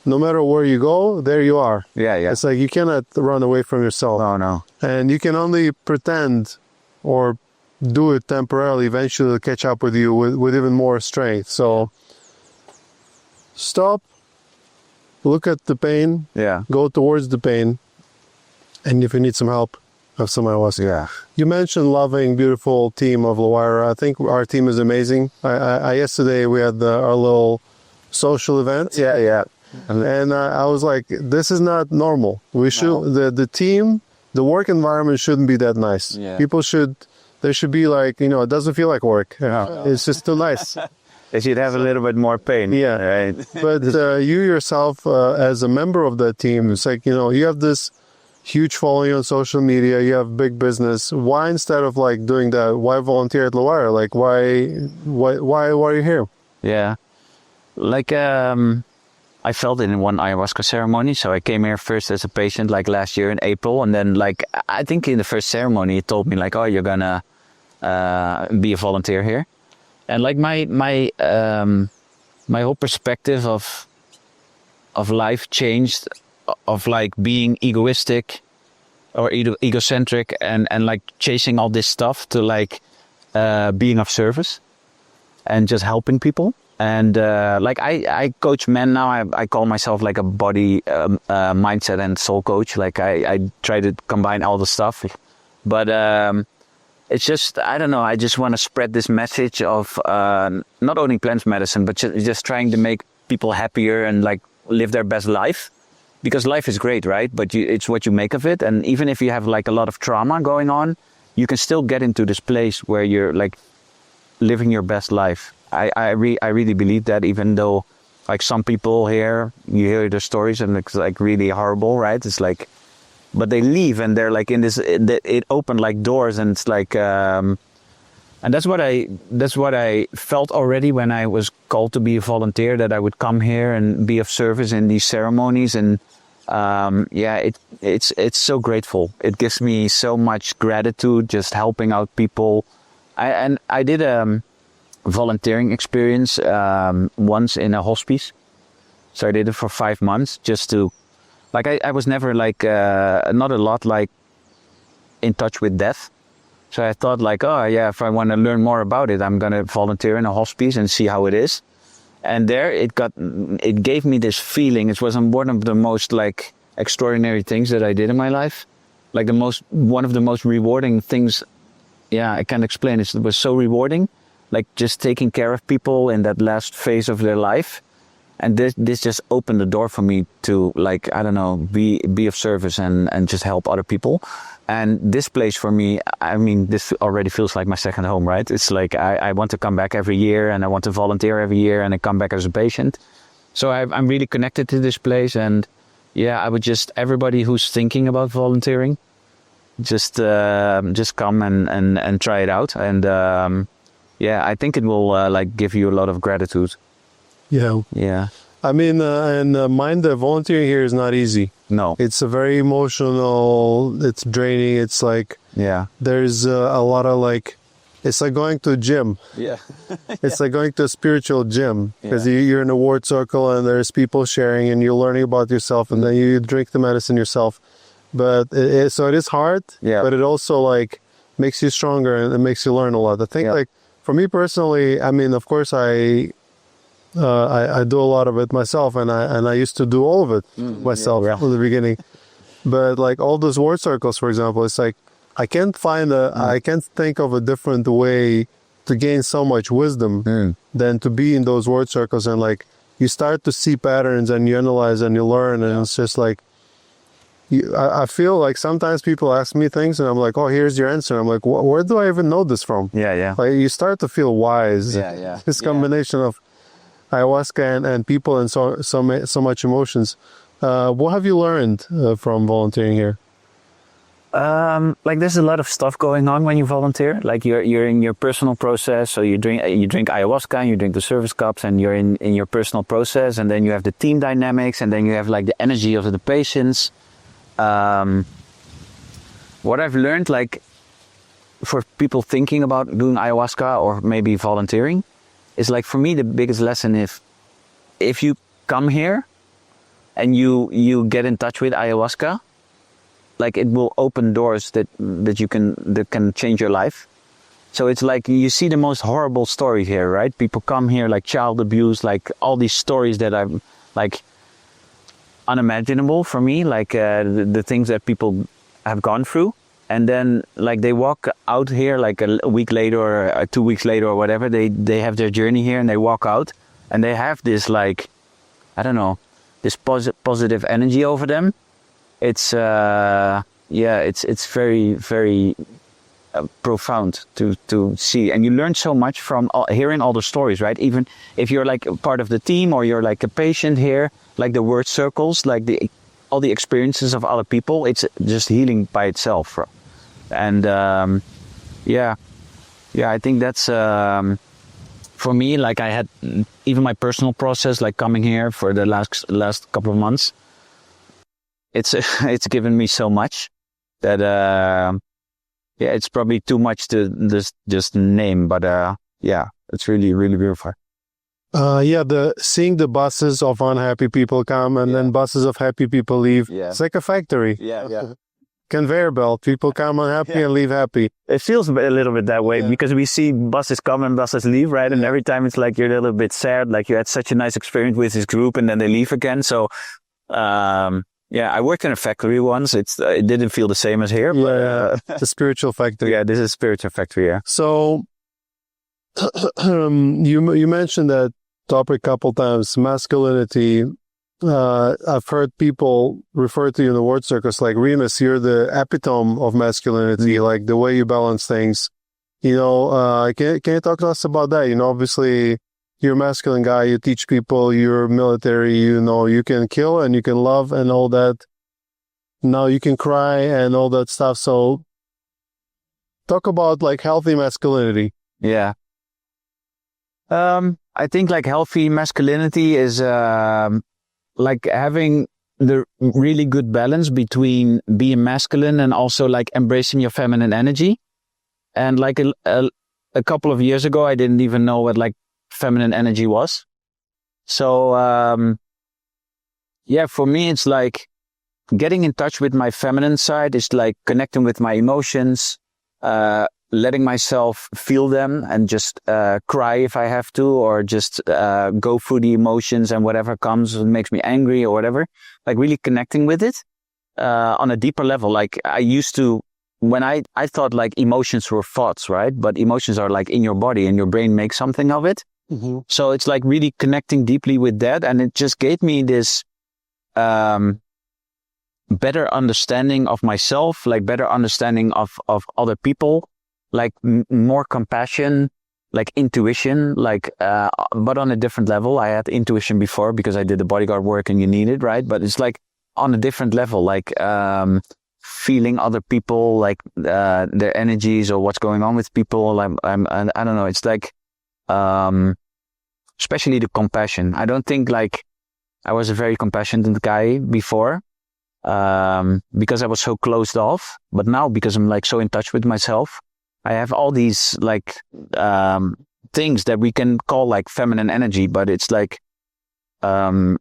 no matter where you go, there you are. Yeah. It's like, you cannot run away from yourself. No. And you can only pretend or do it temporarily. Eventually it'll catch up with you with even more strength. So stop, look at the pain, go towards the pain. And if you need some help, have some ayahuasca. Yeah. You mentioned loving, beautiful team of LaWayra. I think our team is amazing. I yesterday we had our little social event. Yeah. And I was like, this is not normal. We should, the team, the work environment shouldn't be that nice. Yeah. There should be, like, it doesn't feel like work. It's just too nice. They should have a little bit more pain. Yeah. Right? But you yourself, as a member of that team, it's like, you have this huge following on social media, you have big business. Why, instead of, like, doing that, why volunteer at LaWayra? Like, why are you here? Yeah. Like, I felt it in one ayahuasca ceremony. So I came here first as a patient, like, last year in April. And then, like, I think in the first ceremony, it told me, like, oh, you're gonna be a volunteer here. And, like, my whole perspective of life changed, of, like, being egoistic or egocentric and like chasing all this stuff to, like, being of service and just helping people. And like, I coach men now. I call myself, like, a body, mindset and soul coach. Like, I try to combine all the stuff. But it's just, I don't know, I just want to spread this message of not only plant medicine, but just trying to make people happier and, like, live their best life. Because life is great, right? But it's what you make of it. And even if you have, like, a lot of trauma going on, you can still get into this place where you're, like, living your best life. I really believe that, even though, like, some people here, you hear their stories and it's, like, really horrible, right? It's like, but they leave and they're like in this. It opened like doors, and it's like, and that's what I felt already when I was called to be a volunteer. That I would come here and be of service in these ceremonies, and it's so grateful. It gives me so much gratitude just helping out people. I did a volunteering experience once in a hospice. So I did it for 5 months just to, like, I was never like, not a lot like in touch with death. So I thought like, oh yeah, if I want to learn more about it, I'm going to volunteer in a hospice and see how it is. And there it gave me this feeling. It was one of the most like extraordinary things that I did in my life. Like one of the most rewarding things. Yeah, I can't explain it. It was so rewarding. Like just taking care of people in that last phase of their life. And this just opened the door for me to, like, I don't know, be of service and just help other people. And this place for me, I mean, this already feels like my second home, right? It's like I want to come back every year, and I want to volunteer every year, and I come back as a patient. So I'm really connected to this place. And yeah, I would just, everybody who's thinking about volunteering, just come and try it out. And yeah, I think it will like give you a lot of gratitude. Yeah. I mean, mind the volunteering here is not easy. No. It's a very emotional, it's draining. It's like, there's a lot of like, it's like going to a gym. Yeah. It's like going to a spiritual gym, because you're in a ward circle and there's people sharing and you're learning about yourself, and then you drink the medicine yourself. But so it is hard, but it also like makes you stronger and it makes you learn a lot. I think like for me personally, I mean, of course I do a lot of it myself, and I used to do all of it myself from the beginning. But like all those word circles, for example, it's like I can't think of a different way to gain so much wisdom than to be in those word circles, and like you start to see patterns and you analyze and you learn, and it's just like I feel like sometimes people ask me things and I'm like, oh, here's your answer. I'm like, where do I even know this from? Like you start to feel wise. This combination of ayahuasca and people and so much emotions. What have you learned from volunteering here? Like there's a lot of stuff going on when you volunteer. Like you're in your personal process. So you drink ayahuasca, and you drink the service cups, and you're in your personal process. And then you have the team dynamics, and then you have like the energy of the patients. What I've learned, like for people thinking about doing ayahuasca or maybe volunteering, is like for me the biggest lesson if you come here and you get in touch with ayahuasca, like it will open doors that can change your life. So it's like you see the most horrible stories here, right? People come here like child abuse, like all these stories that I'm like unimaginable for me, like the things that people have gone through. And then like they walk out here like a week later or 2 weeks later or whatever, they have their journey here and they walk out and they have this like, I don't know, this positive energy over them. It's it's very, very profound to see. And you learn so much from hearing all the stories, right? Even if you're like part of the team or you're like a patient here, like the word circles, like all the experiences of other people, it's just healing by itself. And I think that's for me, like I had even my personal process, like coming here for the last couple of months, it's given me so much that it's probably too much to just name, but it's really, really beautiful. Seeing the buses of unhappy people come and then buses of happy people leave. It's like a factory. Conveyor belt. People come unhappy and leave happy. It feels a little bit that way because we see buses come and buses leave, right? And every time it's like you're a little bit sad, like you had such a nice experience with this group and then they leave again. So, I worked in a factory once. It didn't feel the same as here. But, it's a spiritual factory. Yeah, this is a spiritual factory. Yeah. So, you mentioned that topic a couple times, masculinity. I've heard people refer to you in the word circles like, Rinus, you're the epitome of masculinity, like the way you balance things. You know, can you talk to us about that? You know, obviously you're a masculine guy, you teach people, you're military, you know, you can kill and you can love and all that. now you can cry and all that stuff. So talk about like healthy masculinity. Yeah. I think like healthy masculinity is like having the really good balance between being masculine and also like embracing your feminine energy. And like a couple of years ago, I didn't even know what like feminine energy was. So yeah, for me, it's like getting in touch with my feminine side is like connecting with my emotions, letting myself feel them and just cry if I have to, or just go through the emotions and whatever comes and makes me angry or whatever, like really connecting with it on a deeper level. Like I used to, when I thought like emotions were thoughts, right? But emotions are like in your body and your brain makes something of it. Mm-hmm. So it's like really connecting deeply with that. And it just gave me this better understanding of myself, like better understanding of other people, like more compassion, like intuition, like, but on a different level. I had intuition before because I did the bodyguard work and you need it, right? But it's like on a different level, like, feeling other people, like, their energies or what's going on with people. I don't know. It's like, especially the compassion. I don't think like I was a very compassionate guy before, because I was so closed off, but now because I'm like so in touch with myself, I have all these like things that we can call like feminine energy, but it's like I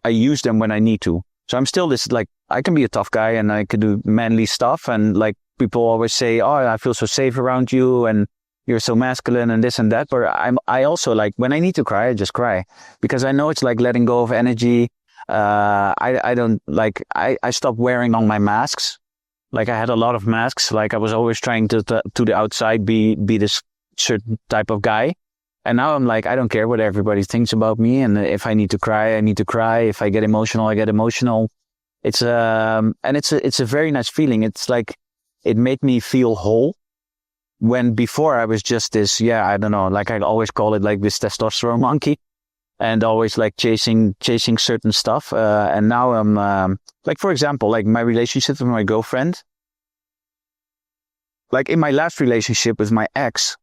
use them when I need to. So I'm still this, like, I can be a tough guy and I can do manly stuff, and like people always say, oh, I feel so safe around you and you're so masculine and this and that. But I also like when I need to cry, I just cry because I know it's like letting go of energy. I don't like, I stopped wearing all my masks. Like I had a lot of masks. Like I was always trying to the outside be this certain type of guy. And now I'm like, I don't care what everybody thinks about me. And if I need to cry, I need to cry. If I get emotional, I get emotional. It's and it's a very nice feeling. It's like, it made me feel whole. When before I was just this, I don't know, like I always call it like this testosterone monkey. And always like chasing certain stuff. And now I'm, like, for example, like my relationship with my girlfriend. Like in my last relationship with my ex,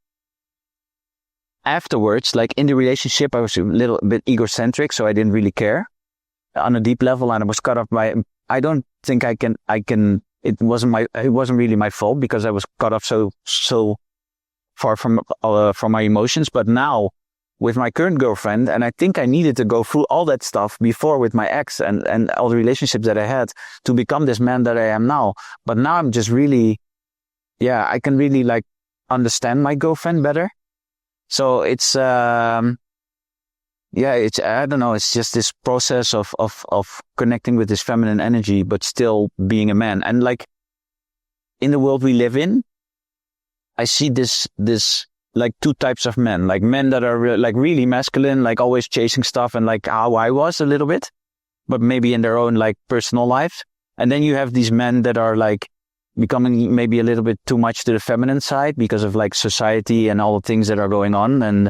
afterwards, like in the relationship, I was a little bit egocentric, so I didn't really care on a deep level. And I was cut off by, I don't think I can, it wasn't really my fault because I was cut off so far from my emotions. But now, with my current girlfriend, and I think I needed to go through all that stuff before with my ex and all the relationships that I had to become this man that I am now. But now I'm just really, I can really like understand my girlfriend better. So it's, it's, I don't know, it's just this process of connecting with this feminine energy, but still being a man. And like in the world we live in, I see this like two types of men, like men that are like really masculine, like always chasing stuff, and like how I was a little bit, but maybe in their own like personal life. And then you have these men that are like becoming maybe a little bit too much to the feminine side because of like society and all the things that are going on. And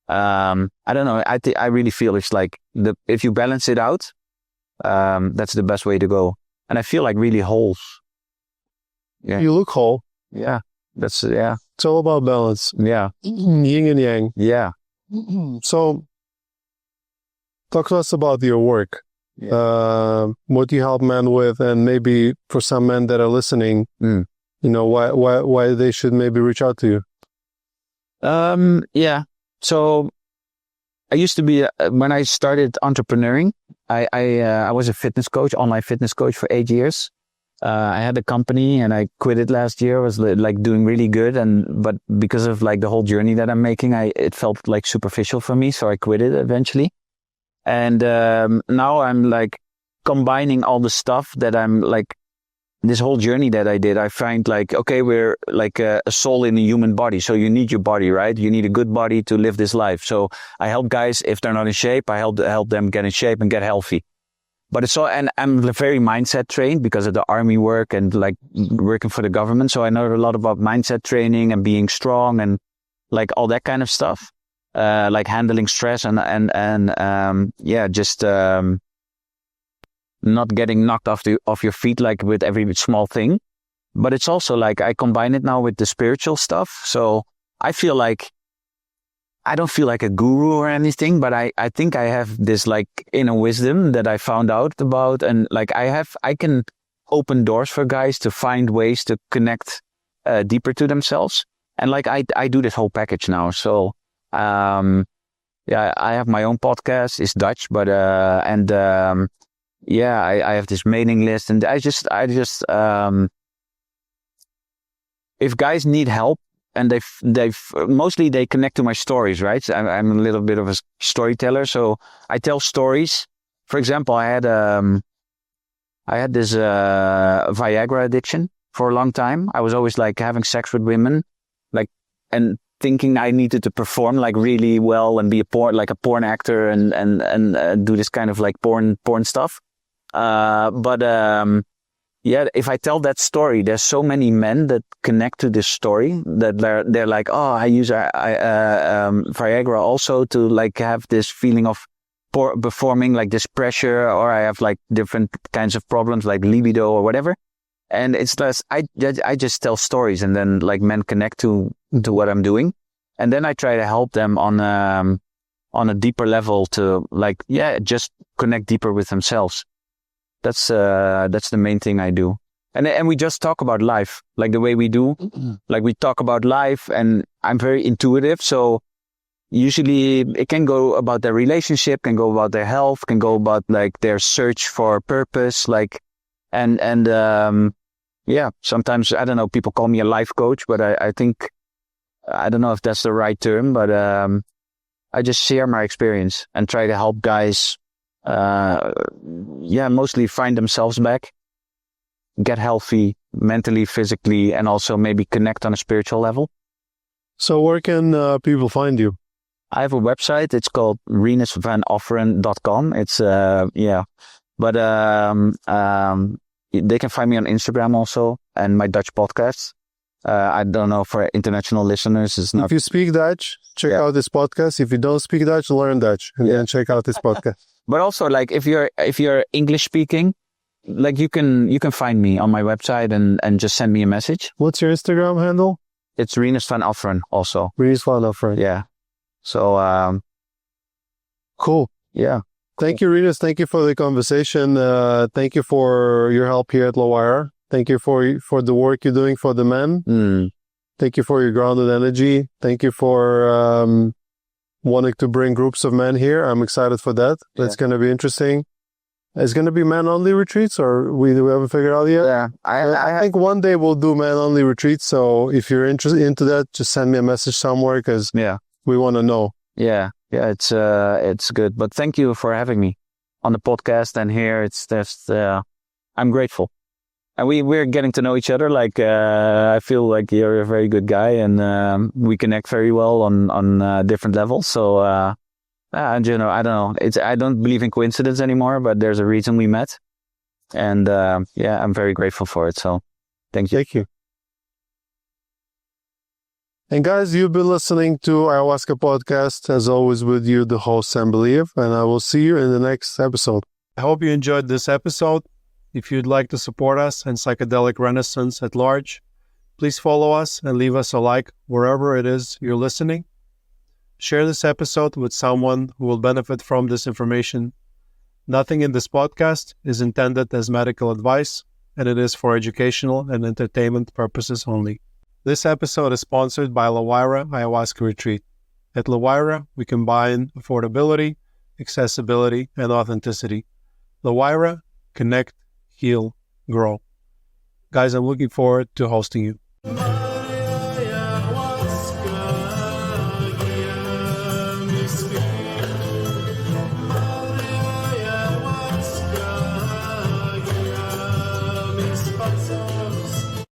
I don't know, I really feel it's like if you balance it out, that's the best way to go. And I feel like really whole. Yeah. You look whole. Yeah. That's, It's all about balance. Yeah. Yin and yang. Yeah. So talk to us about your work. Yeah. What you help men with, and maybe for some men that are listening, you know, why they should maybe reach out to you. So I used to be, when I started entrepreneuring, I was a fitness coach, online fitness coach for 8 years. I had a company and I quit it last year. I was like doing really good, but because of like the whole journey that I'm making, it felt like superficial for me. So I quit it eventually. And now I'm like combining all the stuff that I'm like, this whole journey that I did, I find like, okay, we're like a soul in a human body. So you need your body, right? You need a good body to live this life. So I help guys, if they're not in shape, I help them get in shape and get healthy. But it's all, and I'm very mindset trained because of the army work and like working for the government. So I know a lot about mindset training and being strong and like all that kind of stuff, like handling stress and just not getting knocked off your feet like with every small thing. But it's also like I combine it now with the spiritual stuff. So I feel like I don't feel like a guru or anything, but I think I have this like inner wisdom that I found out about. And like I can open doors for guys to find ways to connect deeper to themselves. And like I do this whole package now. So I have my own podcast. It's Dutch, but I have this mailing list, and I just if guys need help, and they've mostly they connect to my stories, right? So I'm a little bit of a storyteller, so I tell stories. For example, I had this Viagra addiction for a long time. I was always like having sex with women, like, and thinking I needed to perform like really well and be a porn actor and do this kind of like porn stuff. If I tell that story, there's so many men that connect to this story that they're like, oh, I use Viagra also to like have this feeling of performing, like this pressure, or I have like different kinds of problems like libido or whatever. And it's just, I just tell stories, and then like men connect to what I'm doing. And then I try to help them on a deeper level to like, just connect deeper with themselves. That's the main thing I do. And we just talk about life, like the way we do. Like we talk about life, and I'm very intuitive. So usually it can go about their relationship, can go about their health, can go about like their search for purpose, like, sometimes, I don't know, people call me a life coach, but I think, I don't know if that's the right term, but I just share my experience and try to help guys mostly find themselves back, get healthy mentally, physically, and also maybe connect on a spiritual level. So where can people find you? I have a website. It's called rinusvanofferen.com. It's they can find me on Instagram also, and my Dutch podcast. I don't know, for international listeners, it's not. If you speak Dutch, check out this podcast. If you don't speak Dutch, learn Dutch and then check out this podcast. But also, like, if you're English speaking, like you can find me on my website and just send me a message. What's your Instagram handle? It's Rinus Van Offeren also. Rinus Van Offeren. Yeah. So cool. Yeah. Thank you, Rinus. Thank you for the conversation. Thank you for your help here at LaWayra. Thank you for the work you're doing for the men. Thank you for your grounded energy. Thank you for wanting to bring groups of men here. I'm excited for that. That's going to be interesting. It's going to be men-only retreats, or we haven't figured out yet? Yeah. I think one day we'll do men-only retreats. So if you're interested into that, just send me a message somewhere, because we want to know. Yeah. Yeah, it's good. But thank you for having me on the podcast and here. It's just, I'm grateful. And we're getting to know each other. Like, I feel like you're a very good guy, and we connect very well on different levels. So, and you know, I don't know. I don't believe in coincidence anymore, but there's a reason we met. And I'm very grateful for it. So thank you. Thank you. And guys, you've been listening to Ayahuasca Podcast. As always, with you, the host, Sam Believe, and I will see you in the next episode. I hope you enjoyed this episode. If you'd like to support us and psychedelic renaissance at large, please follow us and leave us a like wherever it is you're listening. Share this episode with someone who will benefit from this information. Nothing in this podcast is intended as medical advice, and it is for educational and entertainment purposes only. This episode is sponsored by LaWayra Ayahuasca Retreat. At LaWayra, we combine affordability, accessibility, and authenticity. LaWayra, connect, heal, grow. Guys, I'm looking forward to hosting you.